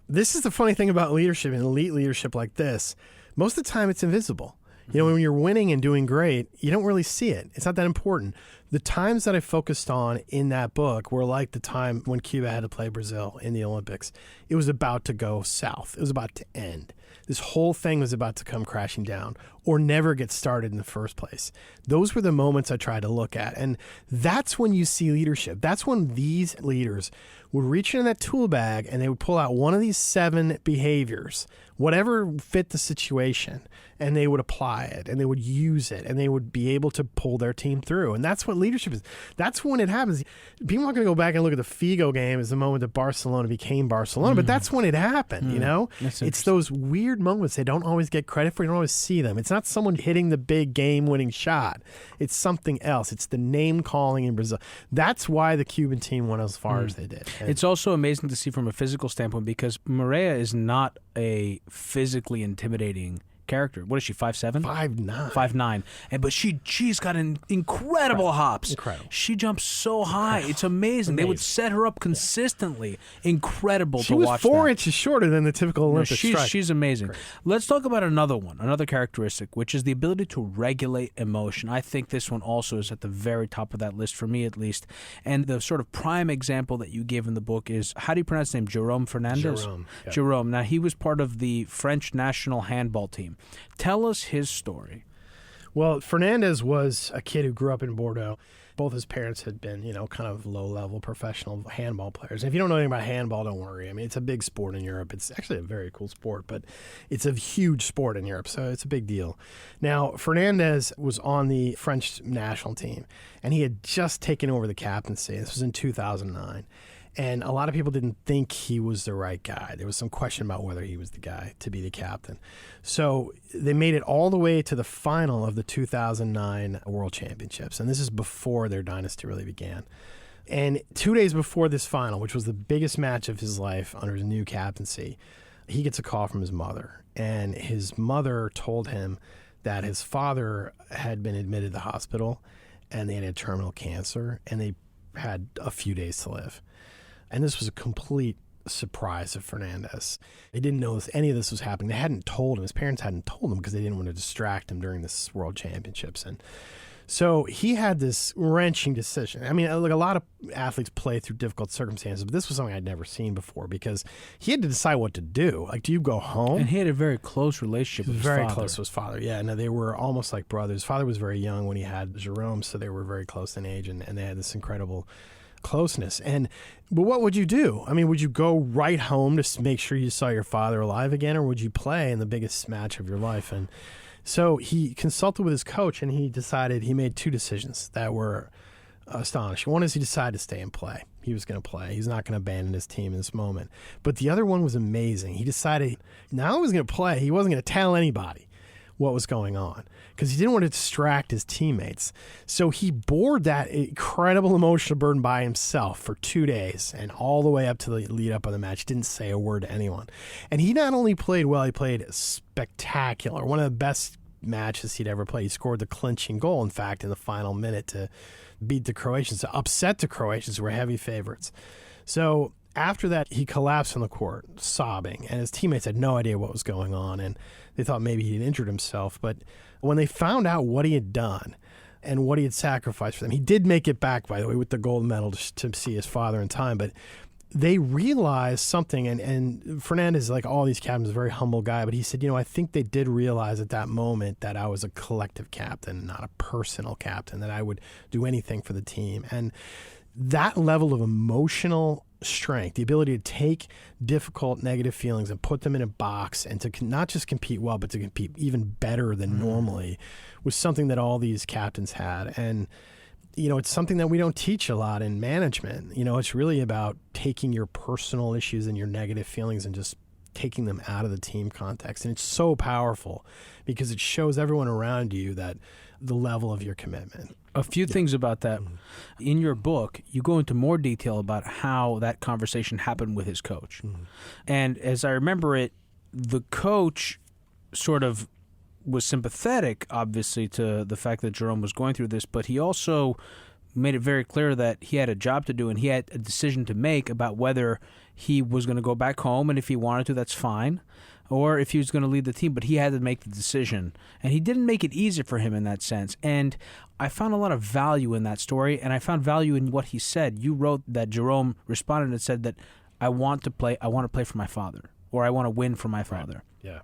this is the funny thing about leadership and elite leadership like this. Most of the time it's invisible. You know, when you're winning and doing great, you don't really see it. It's not that important. The times that I focused on in that book were like the time when Cuba had to play Brazil in the Olympics. It was about to go south. It was about to end. This whole thing was about to come crashing down. or never get started in the first place. Those were the moments I tried to look at. And that's when you see leadership. That's when these leaders would reach into that tool bag and they would pull out one of these 7 behaviors, whatever fit the situation, and they would apply it and they would use it and they would be able to pull their team through. And that's what leadership is. That's when it happens. People are going to go back and look at the Figo game as the moment that Barcelona became Barcelona, but that's when it happened, you know? It's those weird moments they don't always get credit for. You don't always see them. It's not someone hitting the big game-winning shot. It's something else. It's the name-calling in Brazil. That's why the Cuban team went as far as they did. It's also amazing to see from a physical standpoint because Maria is not a physically intimidating character. What is she, 5'7"? 5'9". 5'9". But she's got incredible hops. Incredible. She jumps so high. It's amazing. They would set her up consistently. Incredible to watch. She was 4 inches shorter than the typical Olympic striker. She's amazing. Great. Let's talk about another characteristic, which is the ability to regulate emotion. I think this one also is at the very top of that list, for me at least. And the sort of prime example that you gave in the book is, how do you pronounce his name? Jerome Fernandez? Jerome. Yeah. Jerome. Now, he was part of the French national handball team. Tell us his story. Well, Fernandez was a kid who grew up in Bordeaux. Both his parents had been, kind of low-level professional handball players. And if you don't know anything about handball, don't worry. I mean, it's a big sport in Europe. It's actually a very cool sport, but it's a huge sport in Europe, so it's a big deal. Now, Fernandez was on the French national team, and he had just taken over the captaincy. This was in 2009. And a lot of people didn't think he was the right guy. There was some question about whether he was the guy to be the captain. So they made it all the way to the final of the 2009 World Championships. And this is before their dynasty really began. And 2 days before this final, which was the biggest match of his life under his new captaincy, he gets a call from his mother. And his mother told him that his father had been admitted to the hospital and they had terminal cancer and they had a few days to live. And this was a complete surprise to Fernandez. They didn't know any of this was happening. They hadn't told him. His parents hadn't told him because they didn't want to distract him during this World Championships. And so he had this wrenching decision. I mean, like a lot of athletes play through difficult circumstances, but this was something I'd never seen before because he had to decide what to do. Like, do you go home? And he had a very close relationship with his father. Very close to his father, yeah. No, they were almost like brothers. His father was very young when he had Jerome, so they were very close in age, and they had this incredible closeness. But what would you do? I mean, would you go right home to make sure you saw your father alive again, or would you play in the biggest match of your life? And so he consulted with his coach, and he made 2 decisions that were astonishing. One is he decided to stay and play. He was going to play. He's not going to abandon his team in this moment. But the other one was amazing. He decided not only was going to play, he wasn't going to tell anybody what was going on because he didn't want to distract his teammates. So he bore that incredible emotional burden by himself for 2 days and all the way up to the lead up of the match. He didn't say a word to anyone. And he not only played well, he played spectacular. One of the best matches he'd ever played. He scored the clinching goal, in fact, in the final minute to beat the Croatians, to upset the Croatians, who were heavy favorites. So after that, he collapsed on the court, sobbing, and his teammates had no idea what was going on, and they thought maybe he had injured himself. But when they found out what he had done and what he had sacrificed for them, he did make it back, by the way, with the gold medal to see his father in time. But they realized something, and Fernandez, like all these captains, is a very humble guy, but he said, I think they did realize at that moment that I was a collective captain, not a personal captain, that I would do anything for the team. And that level of emotional strength, the ability to take difficult negative feelings and put them in a box and to not just compete well, but to compete even better than normally, was something that all these captains had. And it's something that we don't teach a lot in management. It's really about taking your personal issues and your negative feelings and just taking them out of the team context. And it's so powerful because it shows everyone around you that the level of your commitment. A few things about that. In your book, you go into more detail about how that conversation happened with his coach. And as I remember it, the coach sort of was sympathetic, obviously, to the fact that Jerome was going through this, but he also made it very clear that he had a job to do and he had a decision to make about whether he was going to go back home, and if he wanted to, that's fine, or if he was going to lead the team, but he had to make the decision. And he didn't make it easy for him in that sense. And I found a lot of value in that story, and I found value in what he said. You wrote that Jerome responded and said that I want to play for my father. or I want to win for my father. Yeah.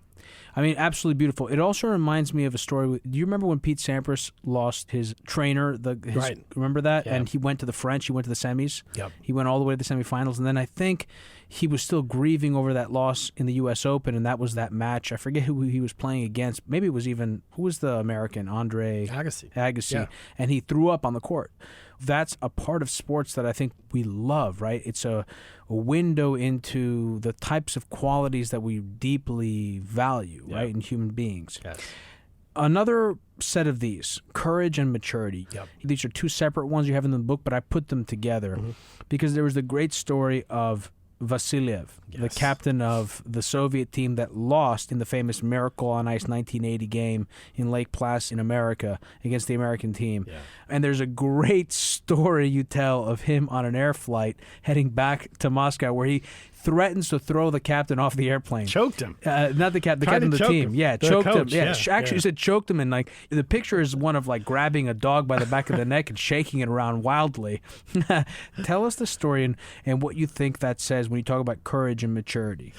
I mean, absolutely beautiful. It also reminds me of a story. Do you remember when Pete Sampras lost his trainer? Right. Remember that? Yeah. And he went to the French. He went to the semis. Yep. He went all the way to the semifinals. And then I think he was still grieving over that loss in the U.S. Open, and that was that match. I forget who he was playing against. Maybe it was even, who was the American? Andre Agassi. Yeah. And he threw up on the court. That's a part of sports that I think we love, right? It's a window into the types of qualities that we deeply value, right, in human beings. Yes. Another set of these, courage and maturity. Yep. These are two separate ones you have in the book, but I put them together because there was the great story of Vasiliev, the captain of the Soviet team that lost in the famous Miracle on Ice 1980 game in Lake Placid in America against the American team. Yeah. And there's a great story you tell of him on an air flight heading back to Moscow where he threatens to throw the captain off the airplane. Choked him. Not the captain, the captain of the team. Him. Yeah, the choked coach. him. Yeah, actually, he said choked him, and like the picture is one of like grabbing a dog by the back of the neck and shaking it around wildly. Tell us the story and what you think that says when you talk about courage and maturity.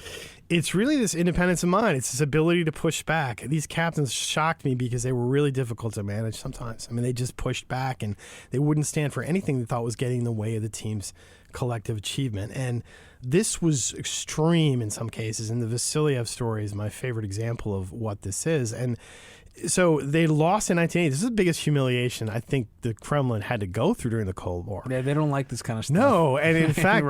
It's really this independence of mind. It's this ability to push back. These captains shocked me because they were really difficult to manage sometimes. I mean, they just pushed back and they wouldn't stand for anything they thought was getting in the way of the team's collective achievement. And this was extreme in some cases. And the Vasiliev story is my favorite example of what this is. And so they lost in 1980. This is the biggest humiliation I think the Kremlin had to go through during the Cold War. Yeah, they don't like this kind of stuff. No, and in fact,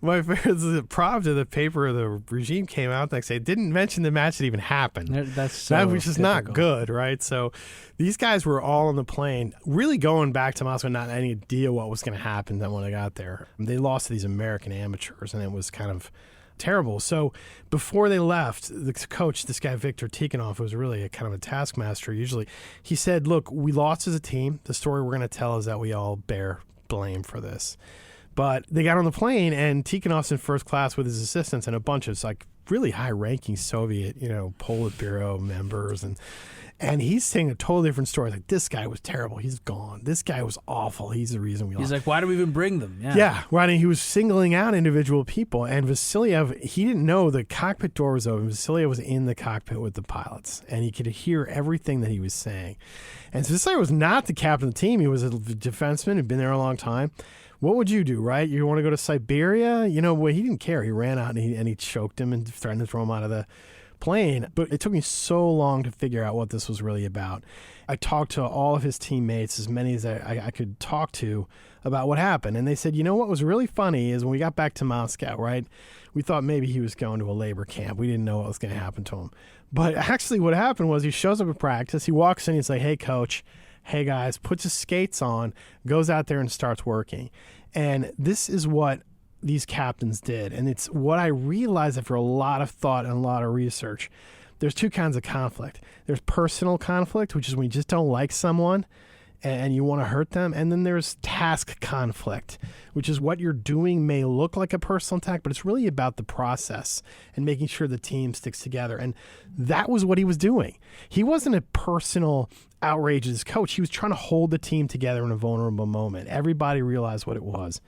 my favorite prop to the paper, the regime came out the next day. It didn't mention the match that even happened. Which is not good, right? So these guys were all on the plane, really going back to Moscow, not any idea what was going to happen. Then when they got there, they lost to these American amateurs, and it was kind of terrible. So before they left, the coach, this guy Viktor Tikhonov, who was really a kind of a taskmaster usually, he said, look, we lost as a team. The story we're going to tell is that we all bear blame for this. But they got on the plane, and Tikhonov's in first class with his assistants and a bunch of like really high-ranking Soviet, Politburo members, and he's saying a totally different story. Like, this guy was terrible. He's gone. This guy was awful. He's the reason we lost. He's like, why do we even bring them? Yeah, right. And he was singling out individual people. And Vasiliev, he didn't know the cockpit door was open. Vasiliev was in the cockpit with the pilots, and he could hear everything that he was saying. And Vasiliev was not the captain of the team. He was a defenseman who'd been there a long time. What would you do, right? You want to go to Siberia? Well, he didn't care. He ran out and he choked him and threatened to throw him out of the plane. But it took me so long to figure out what this was really about. I talked to all of his teammates, as many as I could talk to, about what happened. And they said, what was really funny is when we got back to Moscow, right? We thought maybe he was going to a labor camp. We didn't know what was going to happen to him. But actually what happened was he shows up at practice. He walks in, he's like, hey, coach, hey, guys, puts his skates on, goes out there and starts working. And this is what these captains did. And it's what I realized after a lot of thought and a lot of research. There's two kinds of conflict. There's personal conflict, which is when you just don't like someone and you want to hurt them. And then there's task conflict, which is what you're doing may look like a personal attack, but it's really about the process and making sure the team sticks together. And that was what he was doing. He wasn't a personal outrage as coach. He was trying to hold the team together in a vulnerable moment. Everybody realized what it was.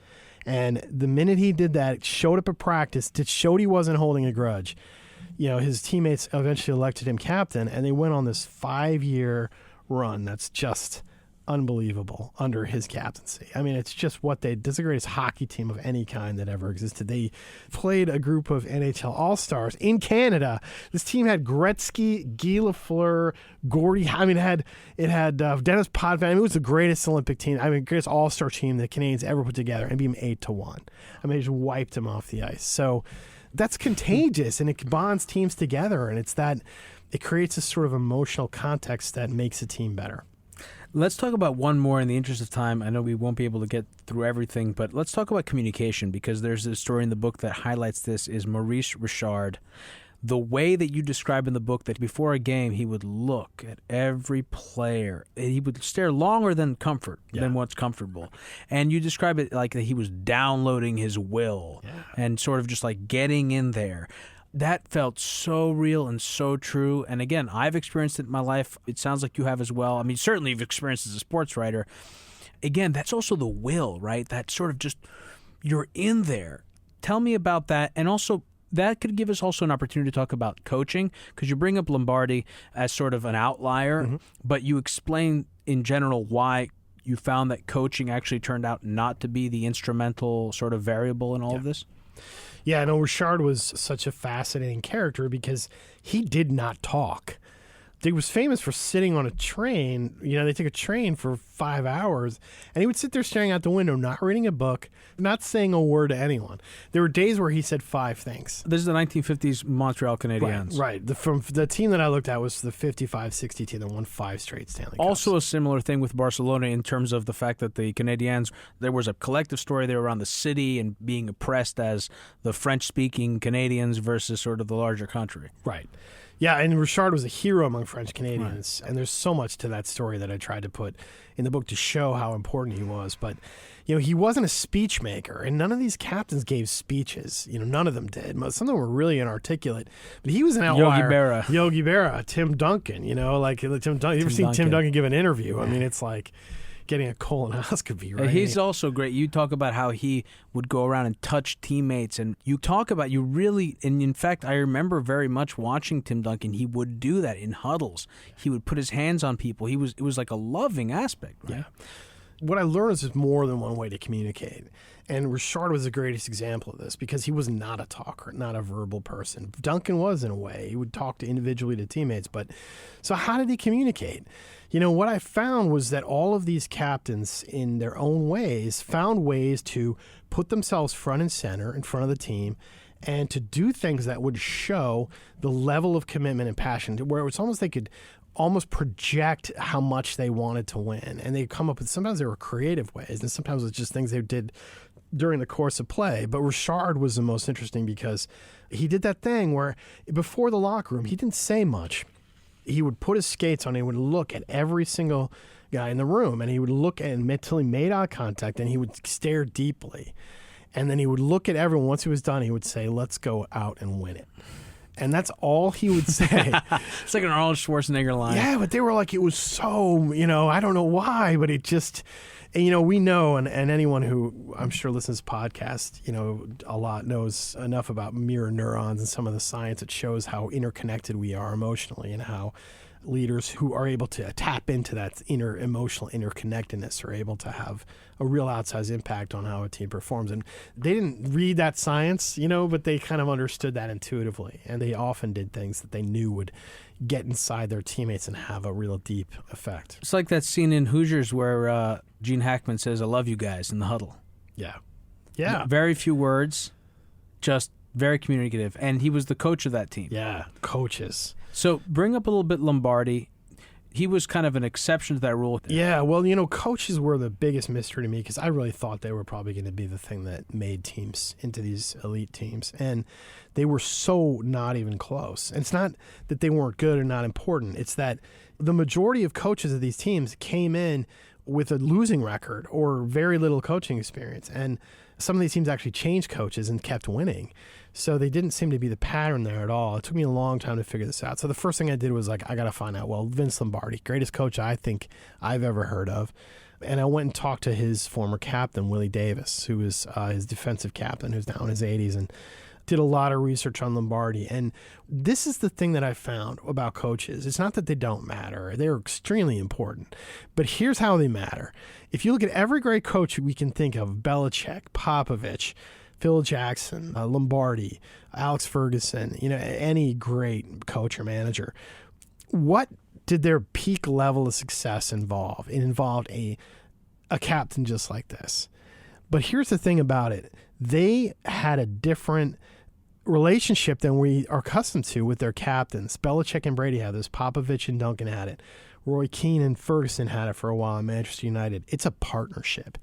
And the minute he did that, showed up at practice, showed he wasn't holding a grudge. His teammates eventually elected him captain, and they went on this 5-year run that's just unbelievable under his captaincy. I mean, it's just this is the greatest hockey team of any kind that ever existed. They played a group of NHL All-Stars in Canada. This team had Gretzky, Guy Lafleur, Gordy. I mean, it had Dennis Potvin. I mean, it was the greatest Olympic team. I mean, greatest All-Star team the Canadians ever put together, and beat them 8-1. I mean, they just wiped them off the ice. So that's contagious, and it bonds teams together, and it creates this sort of emotional context that makes a team better. Let's talk about one more in the interest of time. I know we won't be able to get through everything, but let's talk about communication, because there's a story in the book that highlights this is Maurice Richard. The way that you describe in the book that before a game he would look at every player. He would stare longer than than what's comfortable. And you describe it like that he was downloading his will and sort of just like getting in there. That felt so real and so true. And again, I've experienced it in my life. It sounds like you have as well. I mean, certainly you've experienced it as a sports writer. Again, that's also the will, right? That sort of just, you're in there. Tell me about that. And also that could give us also an opportunity to talk about coaching, because you bring up Lombardi as sort of an outlier, but you explain in general why you found that coaching actually turned out not to be the instrumental sort of variable in all of this. Yeah, no, Richard was such a fascinating character because he did not talk. He was famous for sitting on a train. They took a train for 5 hours, and he would sit there staring out the window, not reading a book, not saying a word to anyone. There were days where he said 5 things. This is the 1950s Montreal Canadiens. Right. From the team that I looked at was the 55-60 team that won 5 straight Stanley Cups. Also a similar thing with Barcelona in terms of the fact that the Canadiens, there was a collective story there around the city and being oppressed as the French-speaking Canadians versus sort of the larger country. Right. Yeah, and Richard was a hero among French Canadians, and there's so much to that story that I tried to put in the book to show how important he was. But, he wasn't a speech maker, and none of these captains gave speeches. None of them did. Some of them were really inarticulate, but he was an outlier. Yogi Berra, Tim Duncan. You ever seen Tim Duncan give an interview? I mean, it's like getting a colonoscopy, right? He's also great. You talk about how he would go around and touch teammates, and you talk about and in fact, I remember very much watching Tim Duncan. He would do that in huddles. He would put his hands on people. It was like a loving aspect, right? Yeah. What I learned is there's more than one way to communicate. And Richard was the greatest example of this because he was not a talker, not a verbal person. Duncan was, in a way. He would talk individually to teammates. But so how did he communicate? What I found was that all of these captains, in their own ways, found ways to put themselves front and center in front of the team and to do things that would show the level of commitment and passion, where it's almost they could almost project how much they wanted to win. And they come up with, sometimes they were creative ways, and sometimes it was just things they did during the course of play. But Richard was the most interesting because he did that thing where before the locker room, he didn't say much. He would put his skates on and he would look at every single guy in the room, and he would look until he made eye contact, and he would stare deeply. And then he would look at everyone. Once he was done, he would say, "Let's go out and win it." And that's all he would say. It's like an Arnold Schwarzenegger line. Yeah, but they were like, it was so, I don't know why, but it just, and, we know, and anyone who I'm sure listens to this podcast, a lot knows enough about mirror neurons and some of the science that shows how interconnected we are emotionally, and how leaders who are able to tap into that inner emotional interconnectedness are able to have a real outsized impact on how a team performs. And they didn't read that science, but they kind of understood that intuitively. And they often did things that they knew would get inside their teammates and have a real deep effect. It's like that scene in Hoosiers where Gene Hackman says, "I love you guys," in the huddle. Yeah. Yeah. Very few words, just very communicative. And he was the coach of that team. Yeah, coaches. So bring up a little bit Lombardi. He was kind of an exception to that rule. Yeah, well, coaches were the biggest mystery to me because I really thought they were probably going to be the thing that made teams into these elite teams. And they were so not even close. And it's not that they weren't good or not important. It's that the majority of coaches of these teams came in with a losing record or very little coaching experience. And some of these teams actually changed coaches and kept winning. So they didn't seem to be the pattern there at all. It took me a long time to figure this out. So the first thing I did was I got to find out, Vince Lombardi, greatest coach I think I've ever heard of. And I went and talked to his former captain, Willie Davis, who was his defensive captain, who's now in his 80s, and did a lot of research on Lombardi. And this is the thing that I found about coaches. It's not that they don't matter. They're extremely important. But here's how they matter. If you look at every great coach we can think of, Belichick, Popovich, Phil Jackson, Lombardi, Alex Ferguson, any great coach or manager, what did their peak level of success involve? It involved a captain just like this. But here's the thing about it. They had a different relationship than we are accustomed to with their captains. Belichick and Brady had this. Popovich and Duncan had it. Roy Keane and Ferguson had it for a while in Manchester United. It's a partnership.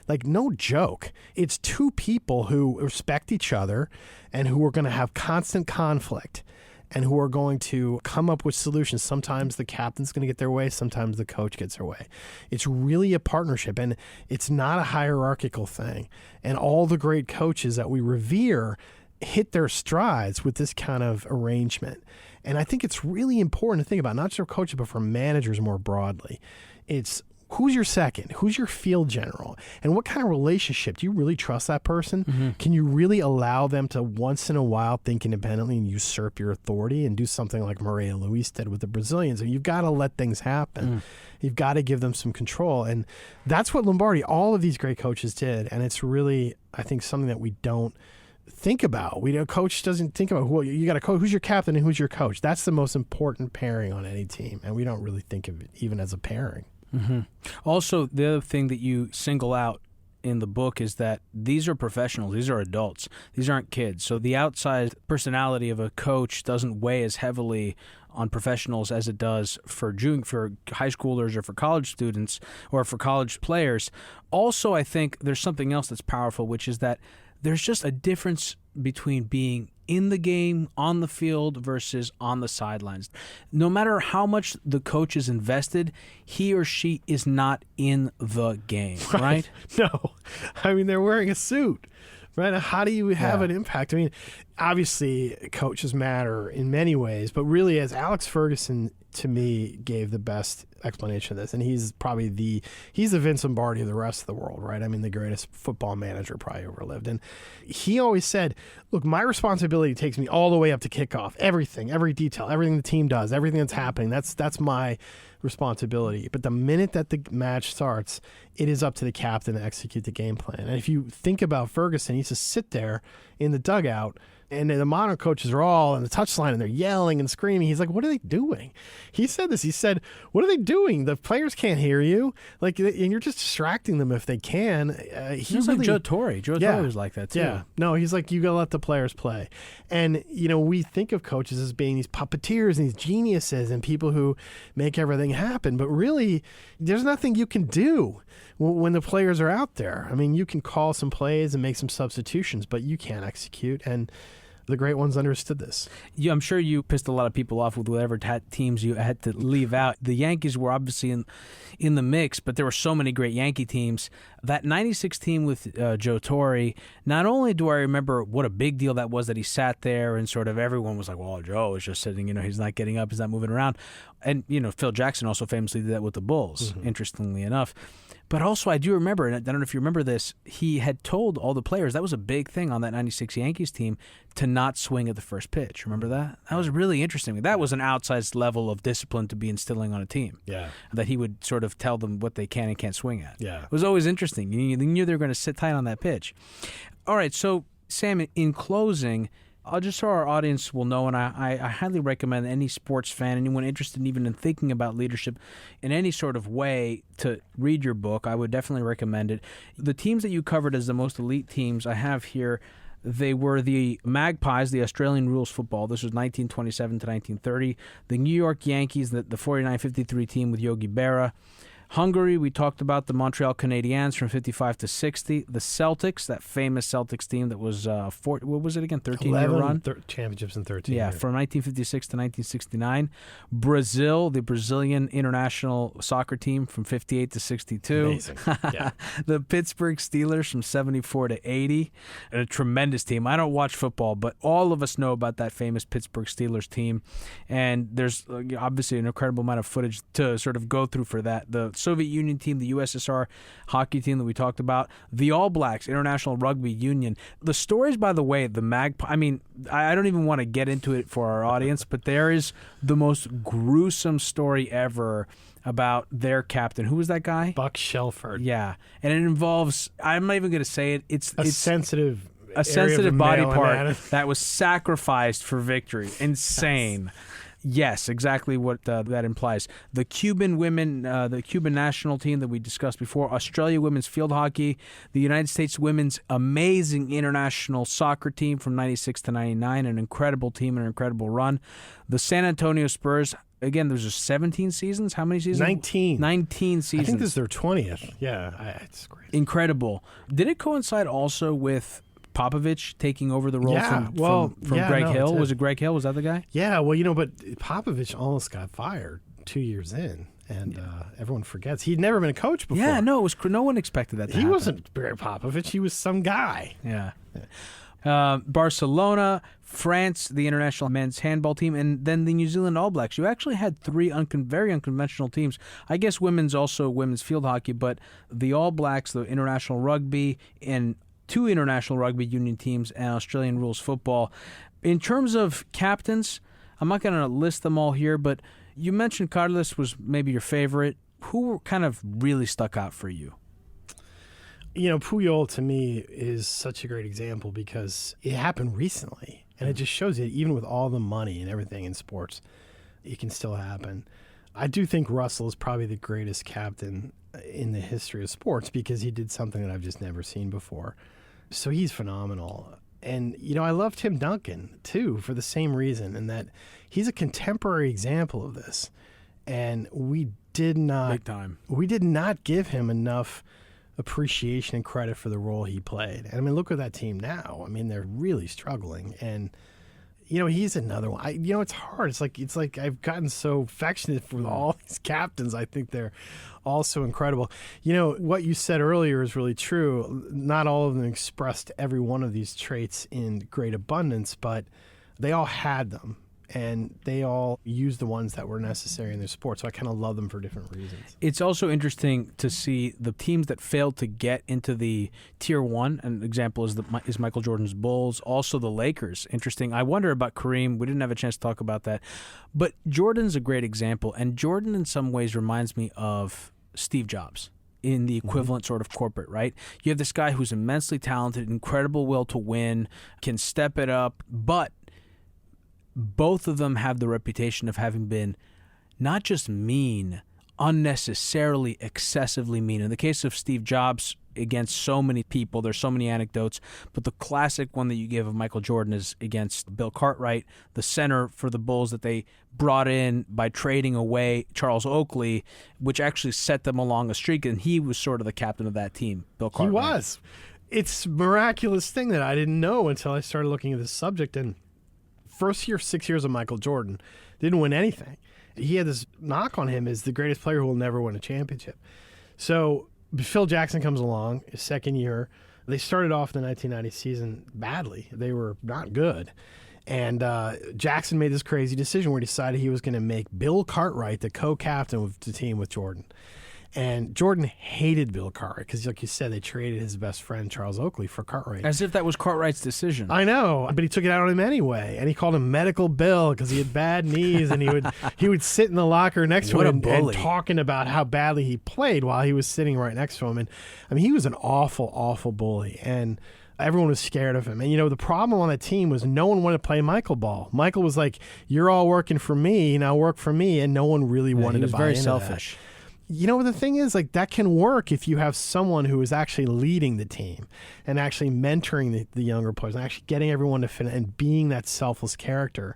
Like, no joke. It's two people who respect each other and who are going to have constant conflict and who are going to come up with solutions. Sometimes the captain's going to get their way. Sometimes the coach gets their way. It's really a partnership, and it's not a hierarchical thing. And all the great coaches that we revere hit their strides with this kind of arrangement. And I think it's really important to think about, not just for coaches, but for managers more broadly. It's who's your second? Who's your field general? And what kind of relationship? Do you really trust that person? Mm-hmm. Can you really allow them to once in a while think independently and usurp your authority and do something like Maria Luis did with the Brazilians? And you've got to let things happen. You've got to give them some control. And that's what Lombardi, all of these great coaches did. And it's really, I think, something that we don't think about. A coach doesn't think about you got a coach. Who's your captain and who's your coach? That's the most important pairing on any team, and we don't really think of it even as a pairing. Mm-hmm. Also, the other thing that you single out in the book is that these are professionals. These are adults. These aren't kids. So the outside personality of a coach doesn't weigh as heavily on professionals as it does for high schoolers or for college students or for college players. Also, I think there's something else that's powerful, which is that there's just a difference between being in the game, on the field, versus on the sidelines. No matter how much the coach is invested, he or she is not in the game, right? No. I mean, they're wearing a suit, right? How do you have an impact? I mean, obviously, coaches matter in many ways, but really, as Alex Ferguson, to me, gave the best explanation of this, and he's the Vince Lombardi of the rest of the world, right? I mean, the greatest football manager probably ever lived. And he always said, look, my responsibility takes me all the way up to kickoff. Everything, every detail, everything the team does, everything that's happening, that's my responsibility. But the minute that the match starts, it is up to the captain to execute the game plan. And if you think about Ferguson, he used to sit there in the dugout, and the modern coaches are all on the touchline and they're yelling and screaming. He's like, what are they doing? He said this. He said, what are they doing? The players can't hear you. And you're just distracting them if they can. He's like Joe Torre. Joe Torre was like that too. Yeah. No, he's like, you got to let the players play. And, we think of coaches as being these puppeteers and these geniuses and people who make everything happen. But really, there's nothing you can do when the players are out there. I mean, you can call some plays and make some substitutions, but you can't execute. And the great ones understood this. Yeah, I'm sure you pissed a lot of people off with whatever teams you had to leave out. The Yankees were obviously in the mix, but there were so many great Yankee teams. That 96 team with Joe Torre, not only do I remember what a big deal that was that he sat there and sort of everyone was like, well, Joe is just sitting, he's not getting up, he's not moving around. And, Phil Jackson also famously did that with the Bulls, interestingly enough. But also, I do remember, and I don't know if you remember this, he had told all the players, that was a big thing on that 96 Yankees team, to not swing at the first pitch. Remember that? That was really interesting. That was an outsized level of discipline to be instilling on a team. Yeah. That he would sort of tell them what they can and can't swing at. Yeah. It was always interesting. You knew they were going to sit tight on that pitch. All right, so, Sam, in closing, just so our audience will know, and I highly recommend any sports fan, anyone interested even in thinking about leadership in any sort of way, to read your book. I would definitely recommend it. The teams that you covered as the most elite teams I have here, they were the Magpies, the Australian rules football. This was 1927 to 1930. The New York Yankees, the 49-53 team with Yogi Berra. Hungary, we talked about the Montreal Canadiens from 55 to 60. The Celtics, that famous Celtics team that was, what was it again, 13-year run? Championships in 13 Yeah, years. from 1956 to 1969. Brazil, the Brazilian international soccer team from 58 to 62. Amazing. Yeah. The Pittsburgh Steelers from 74 to 80. A tremendous team. I don't watch football, but all of us know about that famous Pittsburgh Steelers team. And there's obviously an incredible amount of footage to sort of go through for that. The Soviet Union team, the USSR hockey team that we talked about, the All Blacks, International Rugby Union. The stories, by the way, the Magpie, I mean, I don't even want to get into it for our audience, but there is the most gruesome story ever about their captain. Who was that guy? Buck Shelford. Yeah. And it involves, I'm not even going to say it, it's sensitive body part anatomy that was sacrificed for victory. Insane. Yes, exactly what that implies. The Cuban women, the Cuban national team that we discussed before, Australia women's field hockey, the United States women's amazing international soccer team from 96 to 99, an incredible team and an incredible run. The San Antonio Spurs, again, there's 17 seasons. How many seasons? 19. 19 seasons. I think this is their 20th. Yeah, it's great. Incredible. Did it coincide also with Popovich taking over the role from Greg Hill? Was it Greg Hill? Was that the guy? Yeah, well, but Popovich almost got fired 2 years in, and everyone forgets. He'd never been a coach before. Yeah, no, no one expected that to happen. He wasn't Greg Popovich. He was some guy. Yeah. Barcelona, France, the international men's handball team, and then the New Zealand All Blacks. You actually had three very unconventional teams. I guess women's field hockey, but the All Blacks, the international rugby, and two international rugby union teams, and Australian rules football. In terms of captains, I'm not going to list them all here, but you mentioned Carlos was maybe your favorite. Who kind of really stuck out for you? Puyol to me is such a great example because it happened recently. And it just shows you, even with all the money and everything in sports, it can still happen. I do think Russell is probably the greatest captain in the history of sports because he did something that I've just never seen before. So he's phenomenal. And, I love Tim Duncan, too, for the same reason, in that he's a contemporary example of this. And we did not give him enough appreciation and credit for the role he played. And look at that team now. They're really struggling. And, he's another one. It's hard. It's like I've gotten so affectionate for all these captains. I think they're all so incredible. What you said earlier is really true. Not all of them expressed every one of these traits in great abundance, but they all had them. And they all used the ones that were necessary in their sport. So I kind of love them for different reasons. It's also interesting to see the teams that failed to get into the Tier 1. An example is Michael Jordan's Bulls. Also the Lakers. Interesting. I wonder about Kareem. We didn't have a chance to talk about that. But Jordan's a great example. And Jordan in some ways reminds me of Steve Jobs in the equivalent sort of corporate, right? You have this guy who's immensely talented, incredible will to win, can step it up, but both of them have the reputation of having been not just mean, unnecessarily, excessively mean. In the case of Steve Jobs, against so many people, there's so many anecdotes, but the classic one that you give of Michael Jordan is against Bill Cartwright, the center for the Bulls that they brought in by trading away Charles Oakley, which actually set them along a streak, and he was sort of the captain of that team, Bill Cartwright. He was. It's a miraculous thing that I didn't know until I started looking at this subject, and first 6 years of Michael Jordan, didn't win anything. He had this knock on him as the greatest player who will never win a championship. So Phil Jackson comes along, his second year. They started off the 1990 season badly. They were not good. And Jackson made this crazy decision where he decided he was going to make Bill Cartwright the co-captain of the team with Jordan. And Jordan hated Bill Cartwright because, like you said, they traded his best friend, Charles Oakley, for Cartwright. As if that was Cartwright's decision. I know, but he took it out on him anyway. And he called him Medical Bill because he had bad knees. And he would sit in the locker next to him and talking about how badly he played while he was sitting right next to him. And he was an awful, awful bully. And everyone was scared of him. And, the problem on the team was no one wanted to play Michael ball. Michael was like, you're all working for me, now work for me. And no one really wanted to buy into that. He was very selfish. The thing is, that can work if you have someone who is actually leading the team and actually mentoring the younger players and actually getting everyone to fit and being that selfless character.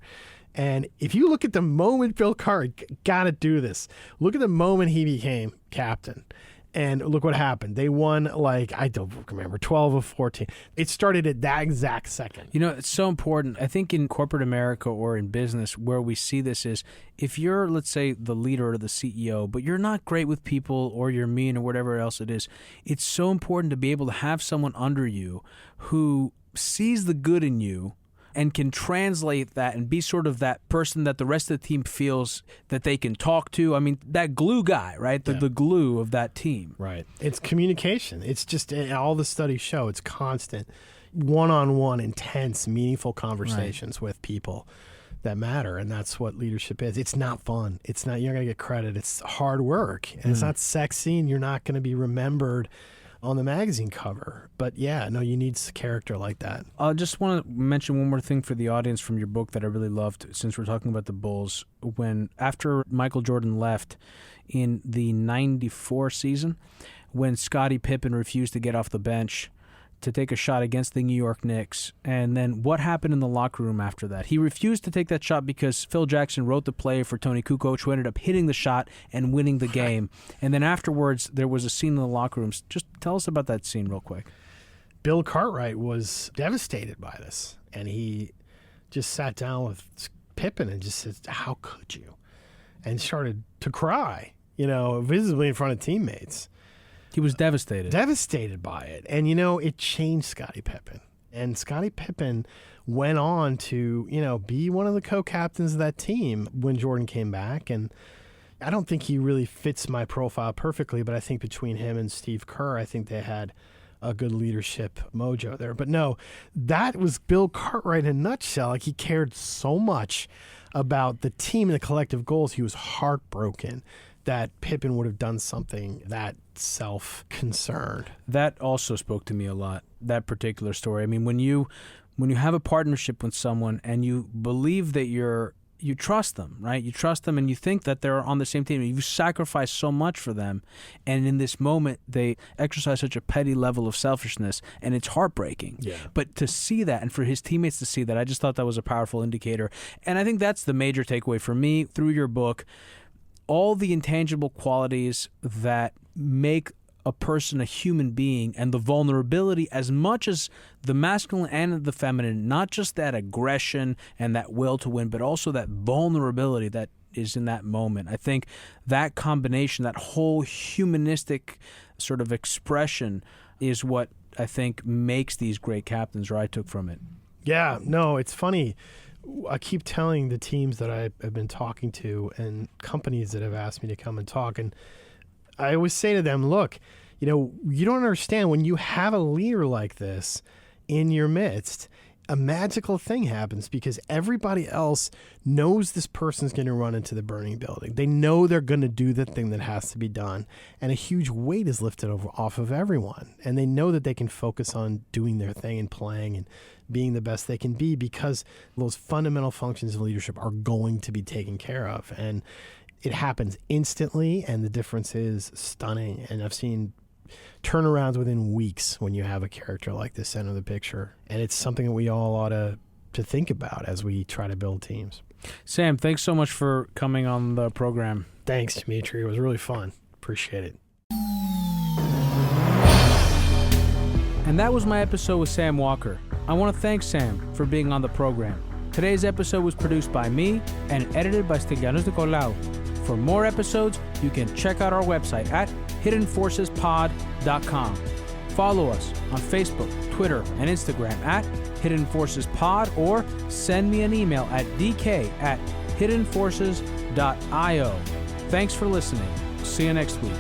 And if you look at the moment Bill Cartwright, got to do this. Look at the moment he became captain. And look what happened. They won, I don't remember, 12 of 14. It started at that exact second. It's so important. I think in corporate America or in business where we see this is if you're, let's say, the leader or the CEO, but you're not great with people or you're mean or whatever else it is, it's so important to be able to have someone under you who sees the good in you and can translate that and be sort of that person that the rest of the team feels that they can talk to. That glue guy, right? The glue of that team. Right. It's communication. It's just, all the studies show, it's constant, one-on-one, intense, meaningful conversations with people that matter. And that's what leadership is. It's not fun. You're not going to get credit. It's hard work. And it's not sexy, and you're not going to be remembered on the magazine cover. But you need a character like that. I just want to mention one more thing for the audience from your book that I really loved, since we're talking about the Bulls. When after Michael Jordan left in the 94 season, when Scottie Pippen refused to get off the bench to take a shot against the New York Knicks, and then what happened in the locker room after that? He refused to take that shot because Phil Jackson wrote the play for Tony Kukoc, who ended up hitting the shot and winning the game. And then afterwards, there was a scene in the locker rooms. Just tell us about that scene real quick. Bill Cartwright was devastated by this, and he just sat down with Pippen and just said, "How could you?" and started to cry, visibly in front of teammates. He was devastated. Devastated by it. And, it changed Scottie Pippen. And Scottie Pippen went on to, be one of the co-captains of that team when Jordan came back. And I don't think he really fits my profile perfectly, but I think between him and Steve Kerr, I think they had a good leadership mojo there. But no, that was Bill Cartwright in a nutshell. Like, he cared so much about the team and the collective goals. He was heartbroken that Pippen would have done something that self-concerned. That also spoke to me a lot, that particular story. I mean, when you have a partnership with someone and you believe that you trust them, right? You trust them and you think that they're on the same team. You've sacrificed so much for them. And in this moment, they exercise such a petty level of selfishness, and it's heartbreaking. Yeah. But to see that, and for his teammates to see that, I just thought that was a powerful indicator. And I think that's the major takeaway for me through your book. All the intangible qualities that make a person a human being, and the vulnerability, as much as the masculine and the feminine, not just that aggression and that will to win, but also that vulnerability that is in that moment. I think that combination, that whole humanistic sort of expression, is what I think makes these great captains, or I took from it. Yeah, no, it's funny. I keep telling the teams that I've been talking to and companies that have asked me to come and talk, and I always say to them, look, you don't understand, when you have a leader like this in your midst, a magical thing happens, because everybody else knows this person's going to run into the burning building. They know they're going to do the thing that has to be done, and a huge weight is lifted off of everyone. And they know that they can focus on doing their thing and playing and being the best they can be, because those fundamental functions of leadership are going to be taken care of. And it happens instantly, and the difference is stunning. And I've seen turnarounds within weeks when you have a character like this center of the picture. And it's something that we all ought to think about as we try to build teams. Sam, thanks so much for coming on the program. Thanks, Demetri. It was really fun. Appreciate it. And that was my episode with Sam Walker. I want to thank Sam for being on the program. Today's episode was produced by me and edited by Stylianos Nicolau. For more episodes, you can check out our website at hiddenforcespod.com. Follow us on Facebook, Twitter, and Instagram at Hidden Forces Pod, or send me an email at dk@hiddenforces.io. Thanks for listening. See you next week.